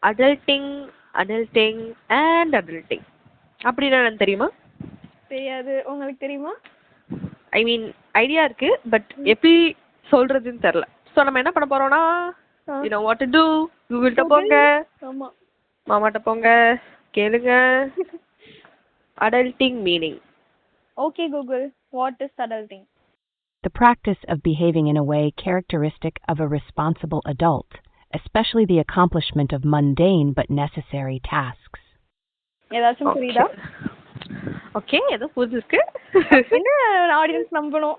Adulting, adulting and adulting அப்படின்னா என்னன்னு தெரியுமா? தெரியாது. உங்களுக்கு தெரியுமா? ஐ மீன் ஐடியா இருக்கு, பட் எப்படி சொல்றதுன்னு தெரியல. ஸோ நம்ம என்ன பண்ண போறோம்னா, you know what to do. கூகுள்கிட்ட போங்க, ஆமா, மாமாட்ட போங்க, கேளுங்க. Adulting meaning. Okay Google, what is adulting? The practice of behaving in a way characteristic of a responsible adult, especially the accomplishment of mundane but necessary tasks. ஏதாச்சும் புரியுதா? Okay, ஏதோ புரிஞ்சிருக்கு. என்ன ஆடியன்ஸ் நம்பணும்.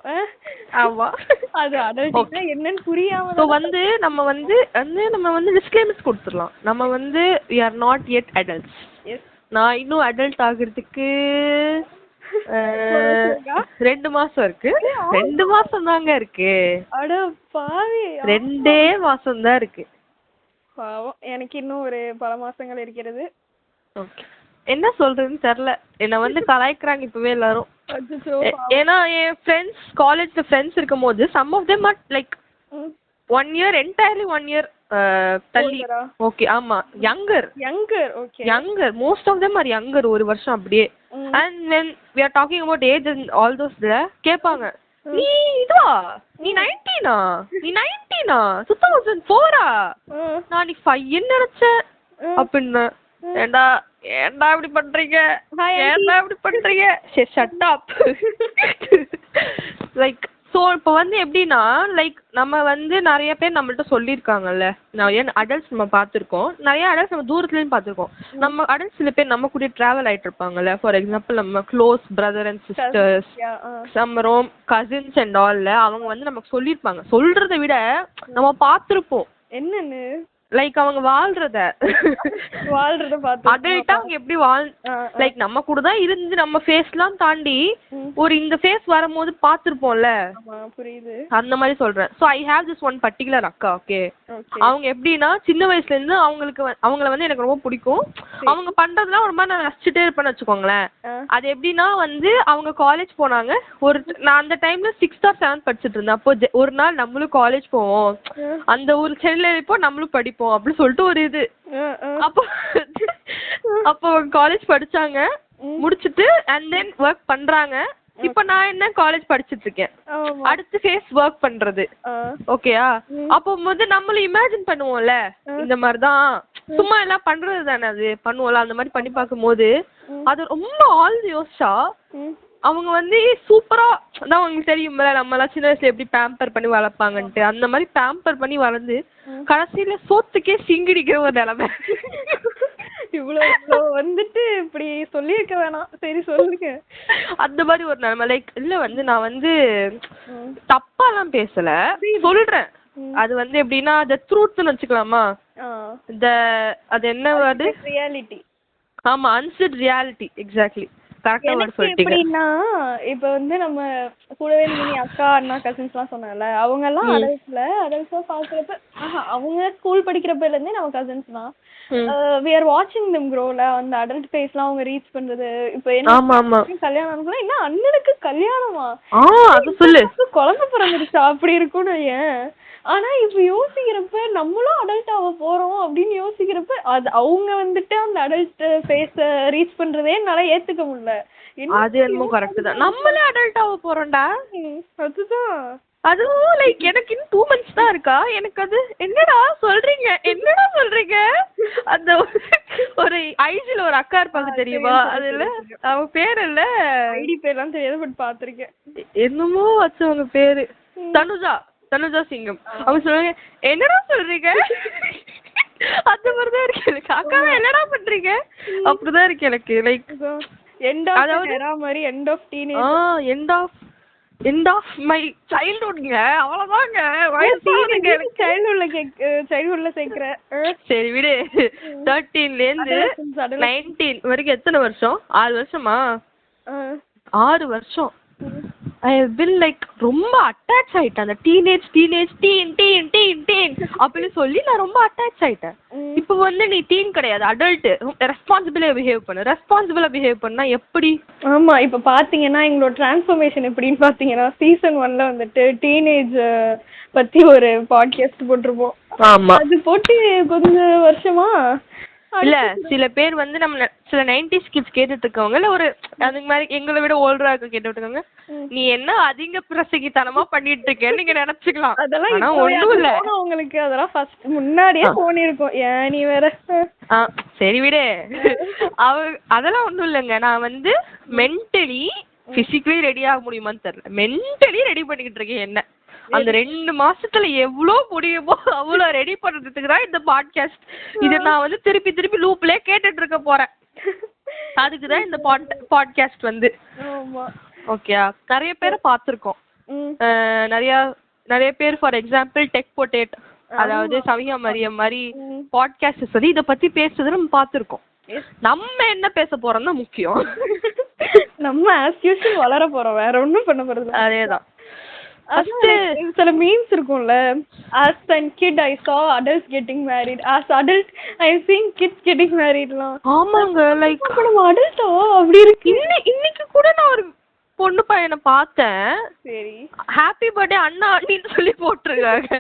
ஆமா, அது அடல்ட்டிங்னா என்னன்னு புரியாம சோ நம்ம வந்து டிஸ்க்ளைமர்ஸ் கொடுத்துடலாம். நம்ம வந்து we are not yet adults. நான் இன்னும் அடல்ட் ஆகிறதுக்கு 2 மாசம் இருக்கு. 2 மாசம் தாங்க இருக்கு. அட பாவி, 2 மாசம் தான் இருக்கு. பாவம், எனக்கு இன்னும் ஒரு பல மாசங்கள் இருக்கிறது. ஓகே, என்ன சொல்றதுன்னு தெரியல. என்ன வந்து கலாய்க்கிறாங்க இப்பவே எல்லாரும். ஏன்னா என் ஃப்ரெண்ட்ஸ், காலேஜ்ல ஃப்ரெண்ட்ஸ் இருக்கும் போது some of them are like 1 year, entirely 1 year தள்ளி. ஓகே, ஆமா, younger, okay, younger, most of them are younger, ஒரு வருஷம் அப்படியே. And when we are talking about age and all those கேட்பாங்க, நீ இதுவா, நீ 19 நீ 19 2004 நான் நீ 5 நினைச்சேன் அப்படின்னு. ஏண்டா ஏண்டா இப்படி பண்றீங்க, ஏண்டா இப்படி பண்றீங்க, ஷட் அப். லைக் ஸோ இப்போ வந்து எப்படின்னா, லைக் நம்ம வந்து நிறைய பேர் நம்மள்ட்ட சொல்லியிருக்காங்கல்ல, நிறைய அடல்ட்ஸ் நம்ம பார்த்துருக்கோம், நிறைய அடல்ட்ஸ் நம்ம தூரத்துலேயும் பார்த்துருக்கோம். நம்ம அடல்ட்ஸ் சில பேர் நம்ம கூட ட்ராவல் ஆகிட்டு இருப்பாங்கல்ல. ஃபார் எக்ஸாம்பிள் நம்ம க்ளோஸ் பிரதர் அண்ட் சிஸ்டர்ஸ், நம்ம ரோம் கசின்ஸ் அண்ட் ஆல்ல அவங்க வந்து நமக்கு சொல்லியிருப்பாங்க. சொல்றதை விட நம்ம பார்த்துருப்போம் என்னன்னு, லைக் அவங்க வாழ்றத பார்த்து அடல்ட்டா அவங்க எப்படி லைக் நம்ம கூட தான் இருந்து நம்ம ஃபேஸ்லாம் தாண்டி ஒரு இந்த ஃபேஸ் வரும்போது பார்த்துருப்போம்ல. புரியுது, அந்த மாதிரி சொல்றேன். So I have this one particular அக்கா. ஓகே, அவங்க எப்படின்னா சின்ன வயசுல இருந்து அவங்கள வந்து எனக்கு ரொம்ப பிடிக்கும். அவங்க பண்றதுலாம் ஒரு மாதிரி நான் ரசிச்சுட்டே இருப்பேன்னு வச்சுக்கோங்களேன். அது எப்படின்னா வந்து அவங்க காலேஜ் போனாங்க. நான் அந்த டைம்ல 6th or 7th படிச்சுட்டு இருந்தேன். அப்போ ஒரு நாள் நம்மளும் காலேஜ் போவோம், அந்த ஒரு செல்ல இப்போ நம்மளும் படிப்போம் அப்படின்னு சொல்லிட்டு ஒரு இது. அப்போ காலேஜ் படிச்சாங்க, முடிச்சிட்டு அண்ட் தென் ஒர்க் பண்றாங்க. இப்ப நான் என்ன காலேஜ் படிச்சிட்டு இருக்கேன், அடுத்து ஃபேஸ் ஒர்க் பண்றது. ஓகேயா, அப்போ வந்து நம்மளும் இமேஜின் பண்ணுவோம்ல, இந்த மாதிரிதான் சும்மா எல்லாம் பண்றது தானே, அது பண்ணுவோம்ல. அந்த மாதிரி பண்ணி பார்க்கும் போது அது ரொம்ப ஆழ்ந்து யோசிச்சா அவங்க வந்து சூப்பரா தான். உங்களுக்கு தெரியும்ல, நம்ம எல்லாம் சின்ன வயசுல எப்படி பேம்பர் பண்ணி வளர்ப்பாங்கன்ட்டு, அந்த மாதிரி பேம்பர் பண்ணி வளர்ந்து கடைசியில சோத்துக்கே சிங்கிடிக்கிற ஒரு நிலைமை. இவ்வளவு வந்துட்டு இப்படி சொல்லியிருக்க வேணாம். சரி சொல்லுங்க. அந்த மாதிரி ஒரு நிலைமை. லைக் இல்ல வந்து நான் வந்து தப்பாலாம் பேசல, சொல்றேன். அது வந்து எப்படின்னா the truthன்னு வச்சுக்கலாமா, அது என்ன வேர்டு, ரியாலிட்டி. ஆமா, அன்செட் ரியாலிட்டி. எக்ஸாக்ட்லி, கரெக்டா வேர்ட் சொல்லிட்டீங்க. எப்படின்னா இப்ப வந்து நம்ம கூடவே நீ அக்கா அண்ணா கசின்ஸ் எல்லாம் சொன்னால, அவங்க எல்லாம் அடல்ட்ஸா பாக்குறப்ப அவங்க ஸ்கூல் படிக்கிறப்பல இருந்தே நம்ம கசின்ஸ் தான். we are watching them growல, அந்த அடல்ட் ஃபேஸ்லாம் அவங்க ரீச் பண்றது. இப்போ என்ன கல்யாணம், என்ன அண்ணனுக்கு கல்யாணமா, அது சொல்லு, குழந்தை பிறந்துருச்சா அப்படி இருக்கும்னு ஏன். ஆனா இப்ப யோசிக்கிறப்ப நம்மளும் அடல்ட் ஆக போறோம் அப்படின்னு யோசிக்கிறப்ப அது அவங்க வந்துட்டு அந்த அடல்ட் ஃபேஸ ரீச் பண்றதே என்னால ஏத்துக்க முடியல. அது என்னமோ கரெக்ட் தான், நம்மளே அடல்ட் ஆக போறோம்டா. அதுதான், அதுவும் லைக் எனக்கு இன்னும் 2 months தான் இருக்கா. எனக்கு அது என்னடா சொல்றீங்க, என்னடா சொல்றீங்க. அந்த ஒரு ஐஜில ஒரு அக்கா இருப்பாங்க தெரியுமா, அதுல அவங்க பேர் இல்ல, ஐடி பேர்லாம் தெரியாது, பட் பாத்திருக்கேன். என்னமோ வச்சவங்க பேரு தனுஜா சிங்கம். அவங்க சொல்லுவாங்க, என்னடா சொல்றீங்க, அந்த மாதிரிதான் இருக்கு எனக்கு. அக்கா என்னடா பண்றீங்க, அப்படிதான் இருக்கு எனக்கு. Like end of teenage, end of my சைல்ட்ஹுட்ங்க, அவ்வளவுதாங்க. சைல்ட்ஹுட்ல சேர்க்கிறேன். சரி விடு. 13ல இருந்து 19 வரைக்கும் எத்தனை வருஷம்? 6 வருஷமா? 6 வருஷம். I have been like ரொம்ப அட்டாச் ஆயிட்டேன். அந்த டீன் அப்படின்னு சொல்லி நான் ரொம்ப அட்டாச் ஆயிட்டேன். இப்போ வந்து நீ டீன் கிடையாது, அடல்ட். ரெஸ்பான்சிபிளா பிஹேவ் பண்ணா எப்படி? ஆமா, இப்ப பாத்தீங்கன்னா எங்களோட டிரான்ஸ்ஃபர்மேஷன் எப்படின்னு பாத்தீங்கன்னா, சீசன் 1ல வந்துட்டு டீனேஜ் பத்தி ஒரு பாட்காஸ்ட் போட்டிருப்போம். ஆமா, அது போட்டு கொஞ்சம் வருஷமா இல்ல சில பேர் வந்து நம்ம சில 90s கிட்ஸ் கேட்டுட்டு இருக்கவங்க இல்ல ஒரு அதுக்கு மாதிரி எங்களை விட ஓல்டரா இருக்க கேட்டுட்டு இருக்காங்க, நீ என்ன அதிக பிரசங்கித்தனமா பண்ணிட்டு இருக்கேன்னு நீங்க நினைச்சுக்கலாம். ஆனா ஒண்ணும் இல்ல, உங்களுக்கு அதெல்லாம் ஃபர்ஸ்ட் முன்னாடியே தோணிருக்கும். ஏன் நீ வேற. சரி விடு. அதெல்லாம் ஒண்ணும் இல்லைங்க. நான் வந்து மென்டலி பிசிக்கலி ரெடி ஆக முடியுமான்னு தெரியல, மென்டலி ரெடி பண்ணிக்கிட்டு இருக்கேன். என்ன அந்த 2 மாசத்துல எவ்வளவு முடியுமோ அவ்வளவு ரெடி பண்றதுக்கு தான் இந்த பாட்காஸ்ட். இது நான் வந்து திருப்பி திருப்பி லூப்லயே கேட்டுட்டு இருக்க போறேன். அதுக்குதான் இந்த பாட்காஸ்ட் வந்து. ஓகே, நிறைய பேரை பார்த்திருக்கோம். நிறைய பேர் ஃபார் எக்ஸாம்பிள் டெக் பொட்டேட், அதாவது சவியா மரியம் மாதிரி பாட்காஸ்ட் வந்து இத பத்தி பேசுறது நம்ம பார்த்திருக்கோம். நம்ம என்ன பேச போறோம் தான் முக்கியம். நம்ம as usual வளர போறோம், வேற ஒண்ணும் பண்ண போறது. அதேதான். சில மீம்ஸ் இருக்கும்ல, as a kid I saw adults getting married, as adult I have seen kids getting married லாம். ஆமாங்க, லைக் நம்ம அடல்ட்டா அப்படி இருக்கு. இன்னைக்கு கூட நான் ஒரு பொண்ணு பையனை பார்த்தேன். சரி, ஹாப்பி பர்த்டே அண்ணா அண்ணின்னு சொல்லி போட்டிருக்காங்க.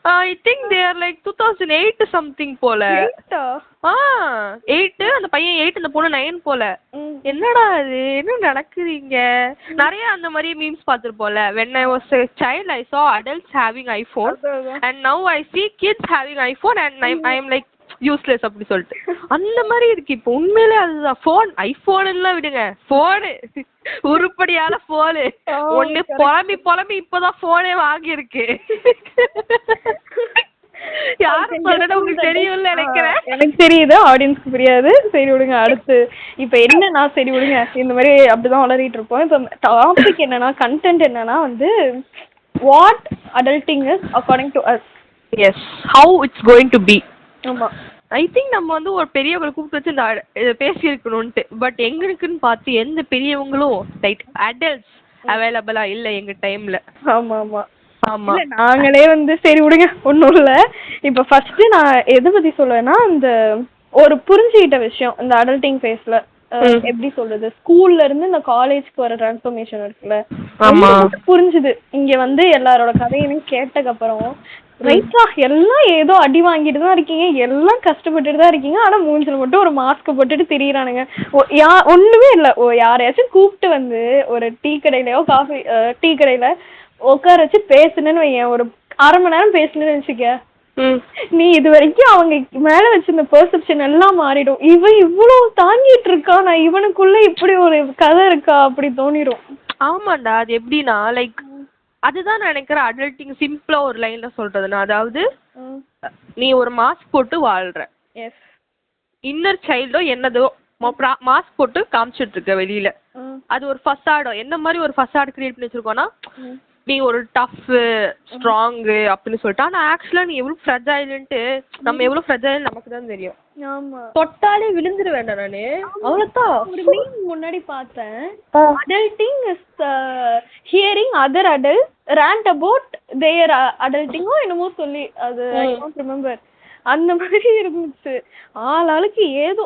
I think they are like 2008 something போல. 8, அந்த பையன் 8, அந்த பொண்ணு 9 போல. என்னடா இது, என்ன நடக்குறீங்க? நிறைய அந்த மாதிரி memes பார்த்திருப்போம்ல. when I was a child I saw adults having iPhone and now I see kids having iPhone and I am like useless அப்படி சொல்லிட்டு அந்த மாதிரி இருக்கு இப்போ. உண்மையிலே அதுதான். போன் ஐபோன் எல்லாம் விடுங்க, போனு உருப்படியான போனு ஒண்ணு புலம்பி இப்பதான் போனே வாங்கி இருக்கு. யாரு சொல்றது உங்களுக்கு தெரியும்ல நினைக்கிறேன். எனக்கு தெரியுது, ஆடியன்ஸ்க்கு புரியாது. சரி விடுங்க. அடுத்து இப்ப என்னன்னா, சரி விடுங்க, இந்த மாதிரி அப்படிதான் வளரிட்டு இருப்போம். இப்ப டாபிக் என்னன்னா, கண்டென்ட் என்னன்னா வந்து what adulting is according to us. Yes, how it's going to be. ஆமா, ஐ திங்க் நம்ம வந்து ஒரு பெரியவங்களை கூப்பிட்டு வச்சு இந்த பேசியிருக்கணும்ட்டு. பட் எங்களுக்குன்னு பார்த்து எந்த பெரியவங்களும் ரைட் அடல்ட்ஸ் அவைலபிளா இல்ல எங்க டைம்ல. ஆமா ஆமா ஆமா, நாங்களே வந்து சரி விடுங்க ஒன்றும் இல்லை. இப்போ ஃபர்ஸ்ட் நான் எதை பத்தி சொல்லுவேன்னா, இந்த ஒரு புரிஞ்சுக்கிட்ட விஷயம் இந்த அடல்ட்டிங் ஃபேஸ்ல எப்படி சொல்றது, ஸ்கூல்ல இருந்து இந்த காலேஜ்க்கு வர டிரான்ஸ்ஃபர்மேஷன் இருக்குல்ல, புரிஞ்சுது. இங்க வந்து எல்லாரோட கதையையும் கேட்டக்கு அப்புறம் ரைட்டா எல்லாம் ஏதோ அடி வாங்கிட்டு தான் இருக்கீங்க, எல்லாம் கஷ்டப்பட்டுட்டு தான் இருக்கீங்க, ஆனா மூஞ்சில மட்டும் ஒரு மாஸ்க் போட்டுட்டு திரியிறானுங்க. ஒண்ணுமே இல்லை. யாரையாச்சும் கூப்பிட்டு வந்து ஒரு டீ கடையிலயோ டீ கடையில உட்கார வச்சு பேசுனேன்னு வையன், ஒரு அரை மணி நேரம் பேசுனேன்னு வச்சுக்க, நீ இது வரைக்கும் அவங்க மேல வச்சிருந்த பெர்செப்ஷன் எல்லாம் மாறிடும். இவன் இவ்வளவு தாங்கிட்டு இருக்கான், நான் இவனுக்குள்ள இப்படி ஒரு கதை இருக்கா அப்படி தோணிடும். ஆமாண்டா, அது எப்படின்னா லைக் அதுதான் நான் நினைக்கிறேன் அடல்ட்டிங் சிம்பிளா ஒரு லைன்ல சொல்றதுன்னா, அதாவது நீ ஒரு மாஸ்க் போட்டு வாழ்ற, இன்னர் சைல்டோ என்னதோ மாஸ்க் போட்டு காமிச்சிட்டு இருக்க வெளியில, அது ஒரு ஃபசாடோ. என்ன மாதிரி ஒரு ஃபசாட் கிரியேட் பண்ணி வச்சிருக்கோம்னா, நீ ஒரு டஃப் ஸ்ட்ராங் அப்படின்னு சொல்லிட்டு, ஆனா ஆக்சுவலா நீ எவ்வளவு ஃப்ரெஜைல்ன்ட்டு நம்ம எவ்வளவு ஃப்ரெஜைல் நமக்கு தான் தெரியும். தொட்டாலே விழுந்துரு வேண்டாம். நானு அவ்வளவுதான் ஒரு மீம் முன்னாடி பார்த்தேன், adulting is hearing other adult rant about their adulting-ஓ என்னமோ சொல்லி, அது ஐ டோன்ட் ரிமெம்பர். அந்த மாதிரி இருந்துச்சு. ஆளாளுக்கு ஏதோ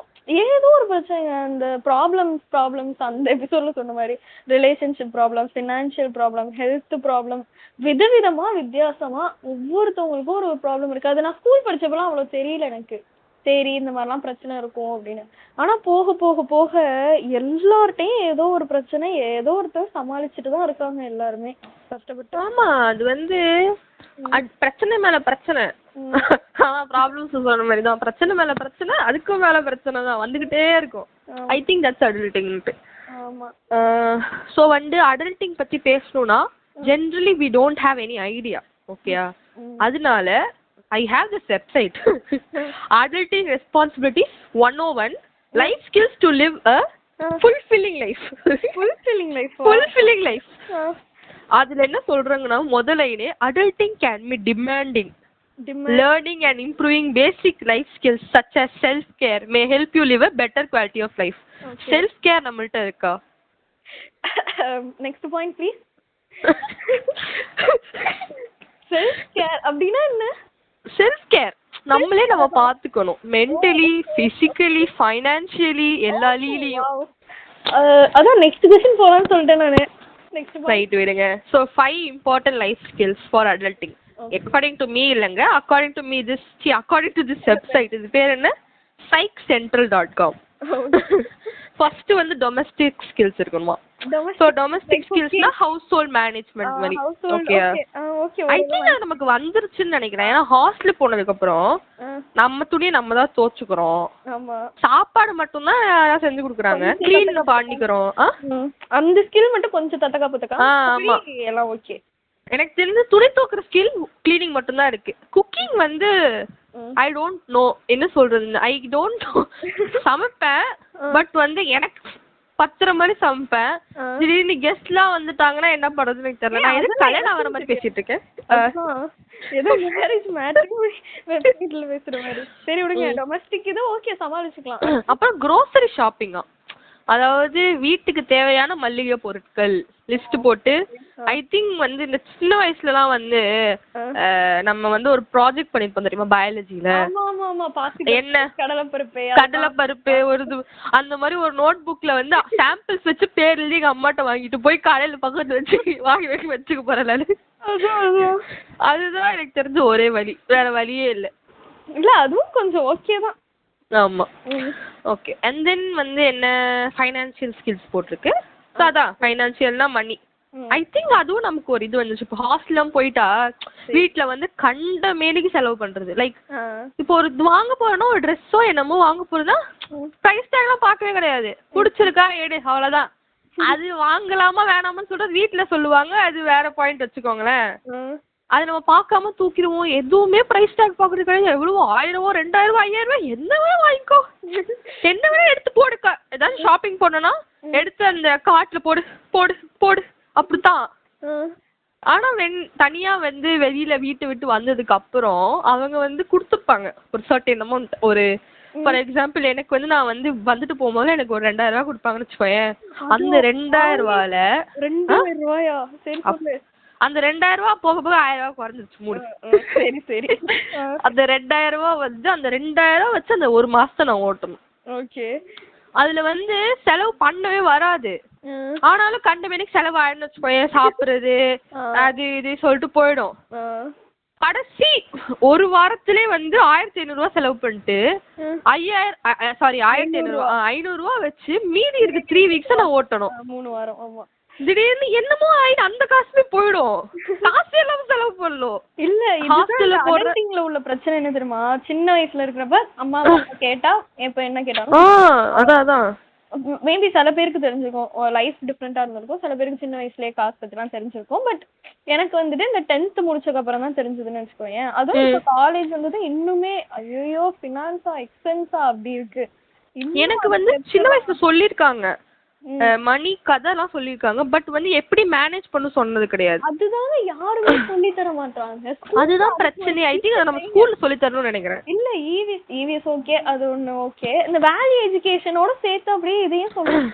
ஒரு பிரச்சனை. அந்த ப்ராப்ளம்ஸ் அந்த எபிசோட்ல சொன்ன மாதிரி relationship problem, financial problem, health problem, விதவிதமா வித்தியாசமா ஒவ்வொருத்தவங்களுக்கும் ஒரு ப்ராப்ளம் இருக்கு. அது நான் ஸ்கூல் படிச்சப்பெல்லாம் அவ்வளவு தெரியல எனக்கு. சரி இந்த மாதிரிலாம் பிரச்சனை இருக்கும் அப்படின்னு. ஆனா போக போக போக எல்லார்ட்டையும் ஏதோ ஒரு பிரச்சனை, ஏதோ ஒருத்தர் சமாளிச்சுட்டு தான் இருக்காங்க எல்லாருமே கஷ்டப்பட்டு. ஆமா, அது வந்து பிரச்சனை மேல பிரச்சனை, ப்ராப்ளம்ஸ் சொன்ன மாதிரி தான், பிரச்சனை மேல பிரச்சனை, அதுக்கும் மேல பிரச்சனை தான் வந்துகிட்டே இருக்கும். ஐ திங்க் தட்ஸ் அடல்ட்டிங்ட்டு. ஆமா, ஸோ வந்து அடல்ட்டிங் பத்தி பேசணும்னா generally we don't have any idea. ஓகேயா, அதனால I have this website, Adulting Responsibilities 101, Life Skills to Live a Fulfilling Life. Fulfilling life. அதுல என்ன சொல்றாங்கன்னா, முதலையிலே adulting can be demanding. Learning and improving basic life skills such as self-care may help you live a better quality of life. Self-care நம்மள்ட்ட இருக்கா? Next point please. Self-care அப்படின்னா என்ன? Self care நம்மளே நம்ம பாத்துக்கணும், மென்டலி, பிசிக்கலி, ஃபைனான்சியலி, எல்லா லீலையும். அதான் next question போலாம்னு சொல்லிட்டேன் நானு. நெக்ஸ்ட் ரைட் விடுங்க. So 5 important life skills for adulting according to me இல்லங்க, according to me this according to this website. இது பேர் என்ன? psychcentral.com. ஃபர்ஸ்ட் வந்து டொமஸ்டிக் ஸ்கில்ஸ் இருக்கணுமா. சோ டொமஸ்டிக் ஸ்கில்ஸ்னா ஹவுஸ் ஹோல்ட் மேனேஜ்மெண்ட் மாதிரி. ஓகே ஐ திங்க் அது நமக்கு வந்துருச்சுன்னு நினைக்கிறேன். ஏன்னா ஹாஸ்டல் போனதுக்கு அப்புறம் நம்ம துணியை நம்ம தான் துவைச்சுக்கிறோம், சாப்பாடு மட்டும் தான் யாராவது செஞ்சு கொடுக்குறாங்க, க்ளீன் பண்ணிக்கிறோம். அந்த ஸ்கில் மட்டும் கொஞ்சம் தட்டக்கா பத்தக்கா. ஆமா எல்லாம் ஓகே. எனக்கு தெரிஞ்ச துணி துவைக்கிற ஸ்கில் கிளீனிங் மட்டும் தான் இருக்கு. குக்கிங் வந்து ஐ டோன்ட் நோ என்ன சொல்றது. I don't know. சமைப்பேன் பட் வந்து எனக்கு பத்துற மாதிரி சமைப்பேன். திடீர்னு கெஸ்ட் எல்லாம் வந்துட்டாங்கன்னா என்ன பண்றதுன்னு எனக்கு தெரியல. நான் எதுக்கு கல்யாணம் ஆகிற மாதிரி பேசிட்டு இருக்கேன். ஏதோ மேரேஜ் மேட்ரிமோனில பேசுற மாதிரி. சரி விடுங்க, டொமஸ்டிக் இது ஓகே சமாளிச்சுக்கலாம். அப்புறம் grocery ஷாப்பிங்கா, அதாவது வீட்டுக்கு தேவையான மளிகை பொருட்கள் லிஸ்ட் போட்டு ஐ திங்க் வந்து இந்த சின்ன வயசுலலாம் வந்து நம்ம வந்து ஒரு ப்ராஜெக்ட் பண்ணிருப்போம் தெரியுமா பயாலஜில. என்ன கடலைப்பருப்பு ஒரு அந்த மாதிரி ஒரு நோட் புக்ல வந்து சாம்பிள்ஸ் வச்சு பேர் எழுதி எங்க அம்மாட்ட வாங்கிட்டு போய் கடையில பக்கத்துல வச்சு வாங்கி வச்சுக்க போறேன். அதுதான் எனக்கு தெரிஞ்ச ஒரே வழி, வேற வழியே இல்லை. இல்ல அதுவும் கொஞ்சம் ஓகே தான். ஆமா ஓகே. அண்ட் தென் வந்து என்ன ஃபைனான்சியல் ஸ்கில்ஸ் போட்டிருக்கு. ஸோ அதான் ஃபைனான்சியல்னா மணி. ஐ திங்க் அதுவும் நமக்கு ஒரு இது வந்துச்சு. இப்போ ஹாஸ்டல்லாம் போயிட்டா வீட்டுல வந்து கண்ட மேலுக்கு செலவு பண்றது. லைக் இப்போ ஒரு வாங்க போறோம்னா ஒரு ட்ரெஸ்ஸோ என்னமோ வாங்க போறதுன்னா ப்ரைஸ் டேக்லாம் பார்க்கவே கிடையாது. பிடிச்சிருக்கா ஏடு அவ்வளவுதான். அது வாங்கலாமா வேணாமான்னு சொல்றது வீட்டுல சொல்லுவாங்க, அது வேற பாயிண்ட் வச்சுக்கோங்களேன். அது நம்ம பார்க்காம தூக்கிடுவோம். எதுவுமே ப்ரைஸ் டேக் பார்க்கறது கிடையாது. எவ்வளவோ 1000 2000 5000 என்ன வேணா வாங்கிக்கோ, என்ன வேணா எடுத்து போடுக்கா. ஏதாவது ஷாப்பிங் போனோம்னா எடுத்து அந்த கார்ட்ல போடு போடு போடு அப்படித்தான். ஆனா தனியா வந்து வெளியில வீட்டை விட்டு வந்ததுக்கு அப்புறம் அவங்க வந்து கொடுத்துப்பாங்க ஒரு சர்டன் அமௌண்ட். ஒரு ஃபார் எக்ஸாம்பிள் எனக்கு வந்து நான் வந்து வந்துட்டு போகும்போது எனக்கு ஒரு 2000 ரூபாய் கொடுப்பாங்கன்னு வச்சுக்கோயேன். அந்த 2000 ரூபாயில 2000 ரூபாயா? சரி அந்த 2000 ரூபாய் போக போக 1000 ரூபாய் குறைஞ்சிருச்சு மூணு. சரி சரி. அந்த 2000 ரூபாய் வந்து அந்த 2000 ரூபாய் வச்சு அந்த ஒரு மாசத்தை நான் ஓட்டணும். ஓகே. அதுல வந்து செலவு பண்ணவே வராது. ஆனாலும் கண்டமேனிக்கு செலவு ஆயிடுன்னு வச்சுக்கோயேன். சாப்பிடுறது அது இது சொல்லிட்டு போயிடும். கடைசி ஒரு வாரத்திலே வந்து 1500 ரூபாய் செலவு பண்ணிட்டு 500 ரூபாய் வச்சு மீதி இருக்கு 3 வீக்ஸ் நான் ஓட்டணும். 3 வாரம். ஆமா. திடீர்னு என்னமோ ஆயிடு அந்த காசுமே போயிடும். காசு எல்லாம் செலவு பண்ணணும். இல்ல ஹாஸ்டல்ல போடுறீங்களா உள்ள பிரச்சனை என்ன தெரியுமா? சின்ன வயசுல இருக்கிறப்ப அம்மா கேட்டா இப்ப என்ன கேட்டாலும் அதான் மேபி சில பேருக்கு தெரிஞ்சிருக்கும், லைஃப் டிஃப்ரெண்டா இருந்திருக்கும். சில பேருக்கு சின்ன வயசுலயே காசு பத்திலாம் தெரிஞ்சிருக்கும். பட் எனக்கு வந்துட்டு இந்த 10th முடிச்சதுக்கு அப்புறம் தான் தெரிஞ்சதுன்னு வச்சுக்கோங்க. அதுவும் இப்ப காலேஜ் வந்தது இன்னுமே ஐயோ ஃபினான்ஸா எக்ஸ்பென்ஸா அப்படி இருக்கு. எனக்கு வந்து சின்ன வயசுல சொல்லிருக்காங்க மணி கதை எல்லாம் சொல்லிருக்காங்க. பட் வந்து எப்படி மேனேஜ் பண்ண சொன்னது கிடையாது. அதுதான் யாருமே சொல்லி தர மாட்டாங்க. அதுதான் பிரச்சனை. ஐ திங்க் நம்ம ஸ்கூல்ல சொல்லி தரணும்னு நினைக்கிறேன். இல்ல இவிஎஸ் ஓகே, அது ஒண்ணு ஓகே. இந்த வேல்யூ எஜுகேஷனோட சேர்த்து அப்படியே இதையும் சொல்றேன்.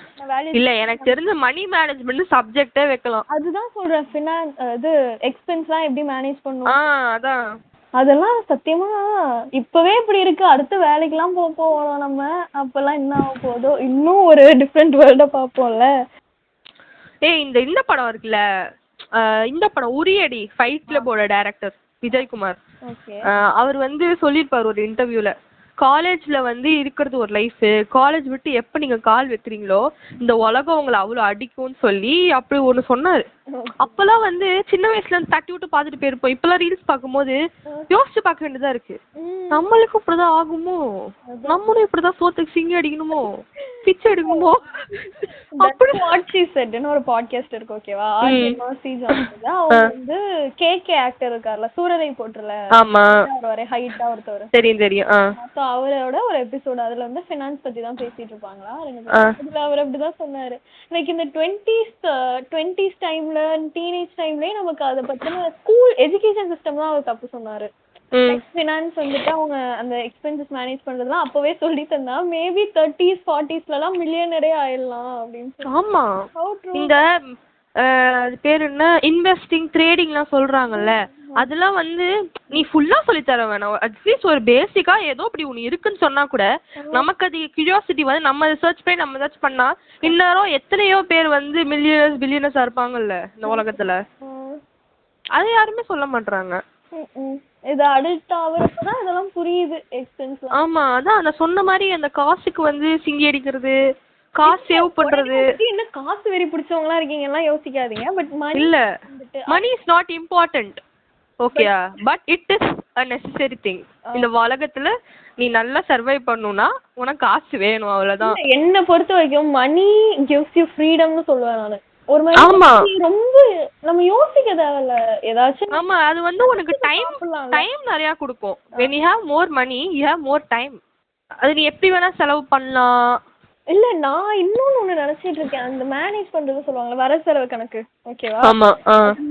இல்ல எனக்கு தெரிஞ்ச மணி மேனேஜ்மெண்ட் சப்ஜெக்டே வைக்கலாம். அதுதான் சொல்றேன். ஃபினான்ஸ் இது எக்ஸ்பென்ஸ்லாம் எப்படி மேனேஜ் பண்ணுவோம். அதான் அதெல்லாம் சத்தியமா இப்பவே இப்படி இருக்கு. அடுத்த வேலைக்கெல்லாம் போறோம் நம்ம. அப்பெல்லாம் என்ன ஆக போதோ, இன்னும் ஒரு டிஃப்ரெண்ட் வேர்ல்ட பாப்போம்ல. இந்த படம் இருக்குல்ல, இந்த படம் உரியடி ஃபைட் கிளப்போட டைரக்டர் விஜயகுமார். அவர் வந்து சொல்லியிருப்பார் ஒரு இன்டர்வியூல, காலேஜ்ல வந்து இருக்கிறது ஒரு லைஃப், காலேஜ் விட்டு எப்ப நீங்க கால் வைக்கிறீங்களோ இந்த உலகம் உங்களை அவ்வளவு அடிக்கும்னு சொல்லி அப்படி ஒண்ணு சொன்னாரு. அப்பெல்லாம் வந்து சின்ன வயசுல இருந்து தட்டி விட்டு பாத்துட்டு போயிருப்போம். இப்பெல்லாம் ரீல்ஸ் பார்க்கும்போது யோசிச்சு பார்க்க வேண்டியதா இருக்கு. நம்மளுக்கும் இப்படிதான் ஆகுமோ, நம்மளும் இப்படிதான் சோத்துக்கு சிங்கி அடிக்கணுமோ, பிச்சை எடுக்கணுமோ. அப்படி ஒரு பாட்காஸ்ட் இருக்கு ஓகேவா. அவங்க வந்து கேகே ஆக்டர் இருக்கார்ல, சூரரை போட்டுல. ஆமா, ஒரு ஹைட்டா ஒருத்தவர். தெரியும் தெரியும். அவரோட ஒரு எபிசோட் அதுல வந்து ஃபினான்ஸ் பத்தி தான் பேசிட்டு இருப்பாங்களா. அதுல அவர் அப்படிதான் சொன்னாரு, லைக் இந்த 20s டைம்ல டீனேஜ் டைம்லயே நமக்கு அதை பத்தின ஸ்கூல் எஜுகேஷன் சிஸ்டம் தான் அவர் தப்பு சொன்னாரு. ஃபினான்ஸ் வந்துட்டு அவங்க அந்த எக்ஸ்பென்சஸ் மேனேஜ் பண்றதுலாம் அப்பவே சொல்லி தந்தா மேபி 30s 40s எல்லாம் மில்லியனரே ஆயிடலாம் அப்படின்னு. ஆமா, இந்த அது பேர் என்ன இன்வெஸ்டிங் ட்ரேடிங்லாம் சொல்றாங்கல்ல, அதெல்லாம் வந்து நீ ஃபுல்லா சொல்லி தர வேணாம். அட்லீஸ்ட் ஒரு பேசிக்கா ஏதோ அப்படி ஒன்று இருக்குன்னு சொன்னா கூட நமக்கு அது கியூரியாசிட்டி வந்து நம்ம ரிசர்ச் பண்ணி நம்ம ஏதாச்சும் பண்ணா இந்நேரம் எத்தனையோ பேர் வந்து மில்லியனர்ஸ் பில்லியனர்ஸா இருப்பாங்கல்ல இந்த உலகத்துல. அது யாருமே சொல்ல மாட்டாங்க. இது அடல்ட் ஆகுறப்பதான் இதெல்லாம் புரியுது எக்ஸ்பென்ஸ். ஆமா அதான் நான் சொன்ன மாதிரி அந்த காசுக்கு வந்து சிங்கி அடிக்கிறது, காசு சேவ் பண்றது. என்ன காசு வெறி பிடிச்சவங்களா இருக்கீங்க எல்லாம் யோசிக்காதீங்க. பட் மணி இல்ல மணி இஸ் நாட் இம்பார்ட்டன்ட் ஓகேயா, but it is a necessary thing. இந்த உலகத்துல நீ நல்லா சர்வை பண்ணணும்னா உனக்கு காசு வேணும், அவ்வளவுதான். என்ன பொறுத்த வரைக்கும் மணி கிவ்ஸ் யூ ஃப்ரீடம்னு சொல்லுவேன் நானு. ஒரு மாதிரி ரொம்ப நம்ம யோசிக்க தேவையில்ல ஏதாச்சும். ஆமா அது வந்து உனக்கு டைம் நிறைய கொடுக்கும். when you have more money you have more time. அது நீ எப்படி வேணா செலவு பண்ணலாம். இல்ல நான் இன்னொன்னு ஒண்ணு நினைச்சிட்டு இருக்கேன், அந்த மேனேஜ் பண்றது சொல்லுவாங்க வர செலவு கணக்கு ஓகேவா. ஆமா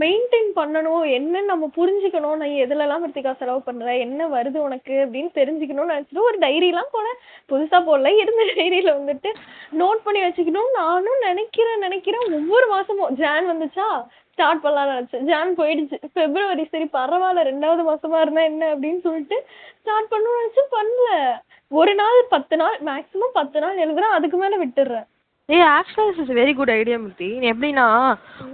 மெயின்டைன் பண்ணணும், என்ன நம்ம புரிஞ்சுக்கணும், நான் எதுல எல்லாம் விருத்திகா செலவு பண்றேன், என்ன வருது உனக்கு அப்படின்னு தெரிஞ்சுக்கணும்னு நினைச்சிட்டு ஒரு டைரி எல்லாம் போன புதுசா போடல, இருந்த டைரியில வந்துட்டு நோட் பண்ணி வச்சுக்கணும். நானும் நினைக்கிறேன் ஒவ்வொரு மாசமும் ஜான் வந்துச்சா ஸ்டார்ட் பண்ணலாம்னு நினைச்சேன். ஜான் போயிடுச்சு, பிப்ரவரி சரி பரவாயில்ல 2வது மாசமா இருந்தா என்ன அப்படின்னு சொல்லிட்டு ஸ்டார்ட் பண்ணணும்னு நினைச்சு பண்ணல. ஒரு நாள் 10 நாள் மேக்ஸிமம் 10 நாள் எழுதுறேன், அதுக்கு மேல விட்டுடுறேன். ஆக்சுவலா this is very good idea முத்தி. நீ எப்படின்னா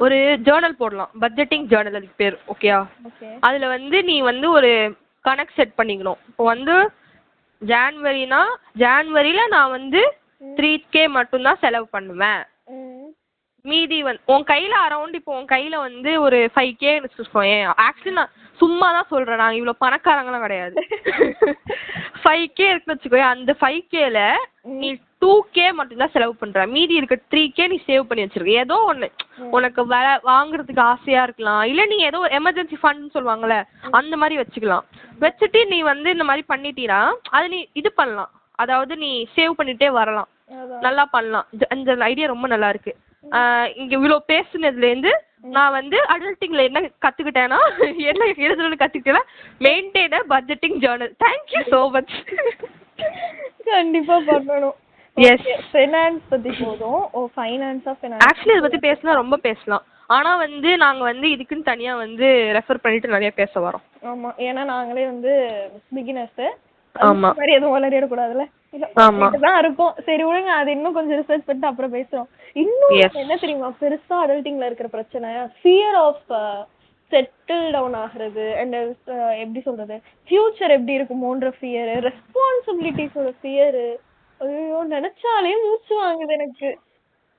ஒரு ஜேர்னல் போடலாம், பட்ஜெட்டிங் ஜேர்னல் அதுக்கு பேர் ஓகேயா. அதுல வந்து நீ வந்து ஒரு கணக்கு செட் பண்ணிக்கணும். இப்போ வந்து ஜான்வரியில நான் வந்து 3K மட்டும்தான் செலவு பண்ணுவேன். மீதி வந்து உன் கையில அரௌண்ட் இப்போ உன் கையில வந்து ஒரு 5K வச்சுக்கோயேன். ஆக்சுவலி நான் சும்மா தான் சொல்றேன், நாங்கள் இவ்வளோ பணக்காரங்களாம் கிடையாது. 5K இருக்குன்னு வச்சுக்கோயேன். அந்த 5Kல நீ 2K மட்டும்தான் செலவு பண்ற, மீதி இருக்க 3K நீ சேவ் பண்ணி வச்சிருக்க. ஏதோ ஒன்று உனக்கு வாங்குறதுக்கு ஆசையா இருக்கலாம், இல்லை நீ ஏதோ எமர்ஜென்சி ஃபண்ட்னு சொல்லுவாங்கல்ல அந்த மாதிரி வச்சுக்கலாம். வச்சுட்டு நீ வந்து இந்த மாதிரி பண்ணிட்டீனா அது நீ இது பண்ணலாம், அதாவது நீ சேவ் பண்ணிட்டே வரலாம், நல்லா பண்ணலாம். இந்த ஐடியா ரொம்ப நல்லா இருக்கு. இங்க இவ்வளோ பேசுனதுலேருந்து நான் வந்து அடல்ட்டிங்ல என்ன கத்துக்கிட்டேன்னா என்ன எழுதுறதுன்னு கத்துக்கிட்டேன்னா maintain budgeting journal. Thank you so much. கண்டிப்பா பண்ணணும். எஸ் ஃபைனான்ஸ் பத்தி போதும். ஆக்சுவலி இதை பத்தி பேசினா ரொம்ப பேசலாம், ஆனா வந்து நாங்க வந்து இதுக்குன்னு தனியா வந்து ரெஃபர் பண்ணிட்டு நிறைய பேச வரோம். ஆமா ஏன்னா நாங்களே வந்து பிகினர்ஸ். ஆமா மாதிரி எதுவும் வளரிட கூடாதுல்ல. ஆமா தான் இருக்கும். சரி விடுங்க, அது இன்னும் கொஞ்சம் ரிசர்ச் பண்ணிட்டு அப்புறம் பேசுறோம். இன்னும் என்ன தெரியுமா பெருசா அடல்ட்டிங்ல இருக்கிற பிரச்சனை, ஃபியர் ஆஃப் செட்டில் டவுன் ஆகுறது அண்ட் எப்படி சொல்றது ஃபியூச்சர் எப்படி இருக்குமோன்ற ஃபியர், ரெஸ்பான்சிபிலிட்டிஸோட ஃபியர். ஐயோ நினைச்சாலே மூச்சு வாங்குது எனக்கு.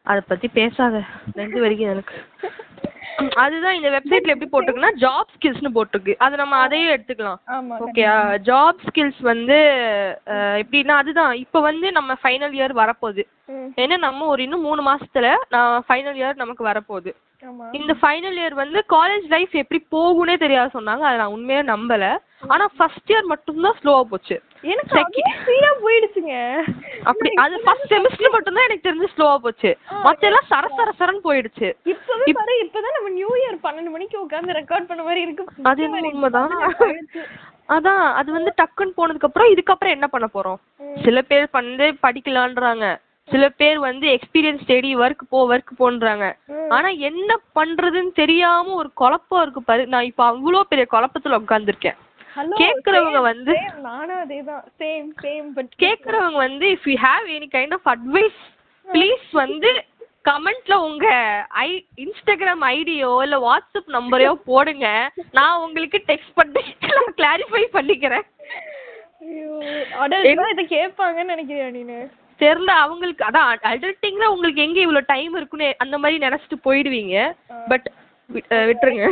அதை பத்தி பேசாத நெஞ்சு வரைக்கும் எனக்கு. அதுதான் இந்த வெப்சைட்ல எப்படி போட்டிருக்குன்னா ஜாப் ஸ்கில்ஸ்னு போட்டிருக்கு, அது நம்ம அதையும் எடுத்துக்கலாம். ஓகேயா, ஜாப் ஸ்கில்ஸ் வந்து எப்படின்னா அதுதான் இப்போ வந்து நம்ம ஃபைனல் இயர் வரப்போகுது. ஏன்னா நம்ம ஒரு இன்னும் 3 மாசத்துல ஃபைனல் இயர் நமக்கு வரப்போகுது. இந்த ஃபைனல் இயர் வந்து காலேஜ் லைஃப் எப்படி போகும்னே தெரியாது சொன்னாங்க, அதை நான் உண்மையா நம்பல. ஆனா ஃபர்ஸ்ட் இயர் மட்டும்தான் ஸ்லோவா போச்சு. எனக்கு போயிடுச்சுங்க அப்படி அது ஃபர்ஸ்ட் செமஸ்டர் மட்டும் தான் எனக்கு தெரிஞ்சு ஸ்லோவா போச்சு, மத்த எல்லாம் சரசரன்னு போயிடுச்சு. இப்பதான் நம்ம நியூ இயர் 12 மணிக்கு உட்கார்ந்து ரெக்கார்ட் பண்ண மாதிரி இருக்கு. அது என்ன உண்மைதான். அதான் அது வந்து டக்குன்னு போனதுக்கு அப்புறம் இதுக்கப்புறம் என்ன பண்ண போறோம். சில பேர் வந்து படிக்கலான்றாங்க, சில பேர் வந்து எக்ஸ்பீரியன்ஸ் தேடி ஒர்க் போன்றாங்க. ஆனா என்ன பண்றதுன்னு தெரியாம ஒரு குழப்பம் இருக்கு பாரு. நான் இப்ப அவ்வளோ பெரிய குழப்பத்துல உட்கார்ந்துருக்கேன். கேக்குறவங்க வந்து கேக்குறவங்க வந்து if you have any kind of advice please வந்து கமெண்ட்ல உங்க இன்ஸ்டாகிராம் ஐடியோ இல்ல வாட்ஸ்அப் நம்பரையோ போடுங்க, நான் உங்களுக்கு டெக்ஸ்ட் பண்ணி கிளாரிஃபை பண்ணிக்கிறேன். இத கேட்பாங்கன்னு நினைக்கிறியா நீனு? தெரியல அவங்களுக்கு. அதான் அடல்ட்டிங்ல உங்களுக்கு எங்க இவ்வளவு டைம் இருக்குன்னு அந்த மாதிரி நினைச்சிட்டு போயிடுவீங்க. பட் விட்டுருங்க.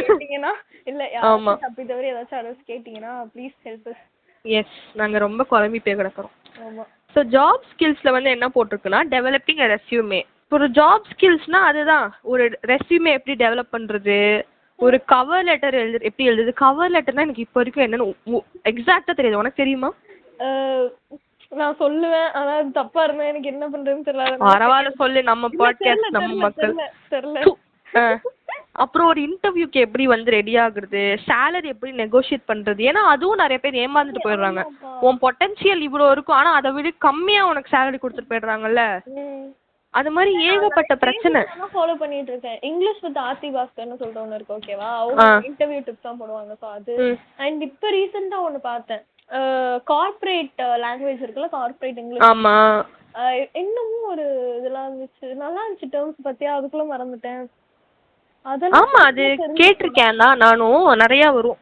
இல்ல ஆமா அப்படி தவிர ஏதாச்சும் அட்வைஸ் கேட்டீங்கன்னா ப்ளீஸ் ஹெல்ப் அஸ். எஸ் நாங்க ரொம்ப குழம்பி போய் கிடக்குறோம். ஆமா. ஸோ ஜாப் ஸ்கில்ஸ்ல வந்து என்ன போட்டிருக்குன்னா டெவலப்பிங் அ ரெஸ்யூமே. ஒரு ஜாப் ஸ்கில்ஸ்னா அதுதான் ஒரு ரெஸ்யூமே எப்படி டெவலப் பண்றது, ஒரு கவர் லெட்டர் எப்படி எழுதுறது. கவர் லெட்டர்னா எனக்கு இப்போ வரைக்கும் என்னன்னு எக்ஸாக்டா தெரியாது, உனக்கு தெரியுமா? நான் சொல்லுவேன், ஆனா அது தப்பா இருந்தா எனக்கு என்ன பண்றதுன்னு தெரியல. பரவாயில்ல சொல்லு, நம்ம பாட்காஸ்ட் நம்ம மக்கள். அப்புறம் ஒரு இன்டர்வியூக்கு எப்படி வந்து ரெடி ஆகுறது, சேலரி எப்படி நெகோஷியேட் பண்றது. ஏன்னா அதுவும் நிறைய பேர் ஏமாந்துட்டு போயிடுறாங்க. உன் பொட்டன்ஷியல் இவ்வளோ இருக்கும், ஆனா அதை விட கம்மியா உனக்கு சேலரி கொடுத்துட்டு போயிடுறாங்கல்ல. அது மாதிரி ஏகப்பட்ட பிரச்சனை. நான் ஃபாலோ பண்ணிட்டு இருக்கேன். இங்கிலீஷ் வித் ஆர்த்தி பாஸ்கர்னு சொல்லிட்டு ஒன்று இருக்கு ஓகேவா, அவங்க இன்டர்வியூ டிப்ஸ் தான் போடுவாங்க. ஸோ அது அண்ட் இப்போ ரீசெண்டா ஒன்று பார்த்தேன், கார்ப்பரேட் லாங்குவேஜ் இருக்குல்ல, கார்ப்பரேட் இங்கிலீஷ். ஆமா இன்னமும் ஒரு இதெல்லாம் இருந்துச்சு, நல்லா இருந்துச்சு டேர்ம்ஸ் பத்தி, அதுக்குள்ள மறந்துட்டேன். ஆமா அது கேட்டிருக்கேன் தான் நானும், நிறைய வரும்.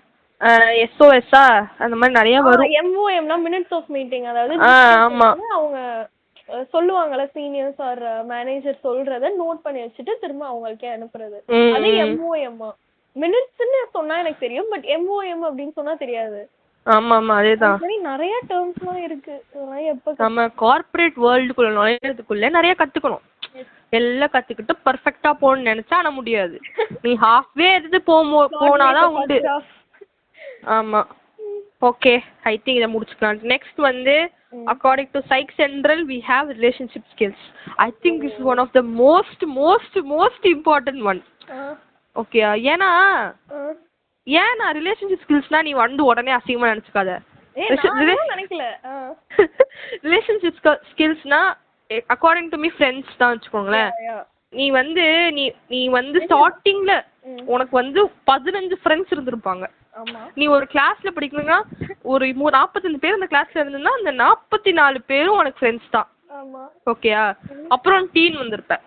எஸ்ஓஎஸ்ஸா அந்த மாதிரி நிறைய வரும். MOMனா மினிட்ஸ் ஆஃப் மீட்டிங், அதாவது ஆமா அவங்க சொல்லுவாங்கல்ல சீனியர்ஸ் ஆர் மேனேஜர் சொல்றத நோட் பண்ணி வச்சுட்டு திரும்ப அவங்களுக்கே அனுப்புறது. அது MOM. மினிட்ஸ்னு சொன்னா எனக்கு தெரியும், பட் MOM அப்படின்னு சொன்னா தெரியாது. ஆமா ஆமா அதேதான். சரி, நிறைய டேர்ம்ஸ்லாம் இருக்கு. எப்ப நம்ம கார்ப்பரேட் வேர்ல்டுக்குள்ள நுழையிறதுக்குள்ள நிறைய கத்துக்கணும். எல்லாம் கத்துக்கிட்டு பர்ஃபெக்ட்டா போகணும்னு நினைச்சா ஆனா முடியாது. நீ ஹாஃப்வே எடுத்து போனாதான் உண்டு. ஆமா ஓகே, ஐ திங்க் இதை முடிச்சுக்கலாம். நெக்ஸ்ட் வந்து according to Psych Central we have relationship skills. I think this is one of the most important one. Okay, ஏன்னா ஏன்னா ரிலேஷன்ஷிப் ஸ்கில்ஸ்னா நீ வந்து உடனே அசிங்கமா நினைச்சுக்காத. நினைக்கல. ரிலேஷன்ஷிப் ஸ்கில்ஸ்னா அக்கார்டிங் டு மீ ஃப்ரெண்ட்ஸ் தான் வச்சுக்கோங்களேன். நீ வந்து நீ வந்து ஸ்டார்டிங்ல உனக்கு வந்து 15 ஃப்ரெண்ட்ஸ் இருந்திருப்பாங்க. நீ ஒரு கிளாஸ்ல படிக்கணும்னா ஒரு 45 பேர் அந்த கிளாஸ்ல இருந்ததுன்னா அந்த 44 பேரும் உனக்கு ஃப்ரெண்ட்ஸ் தான். ஓகேயா? அப்புறம் டீன் வந்திருப்ப,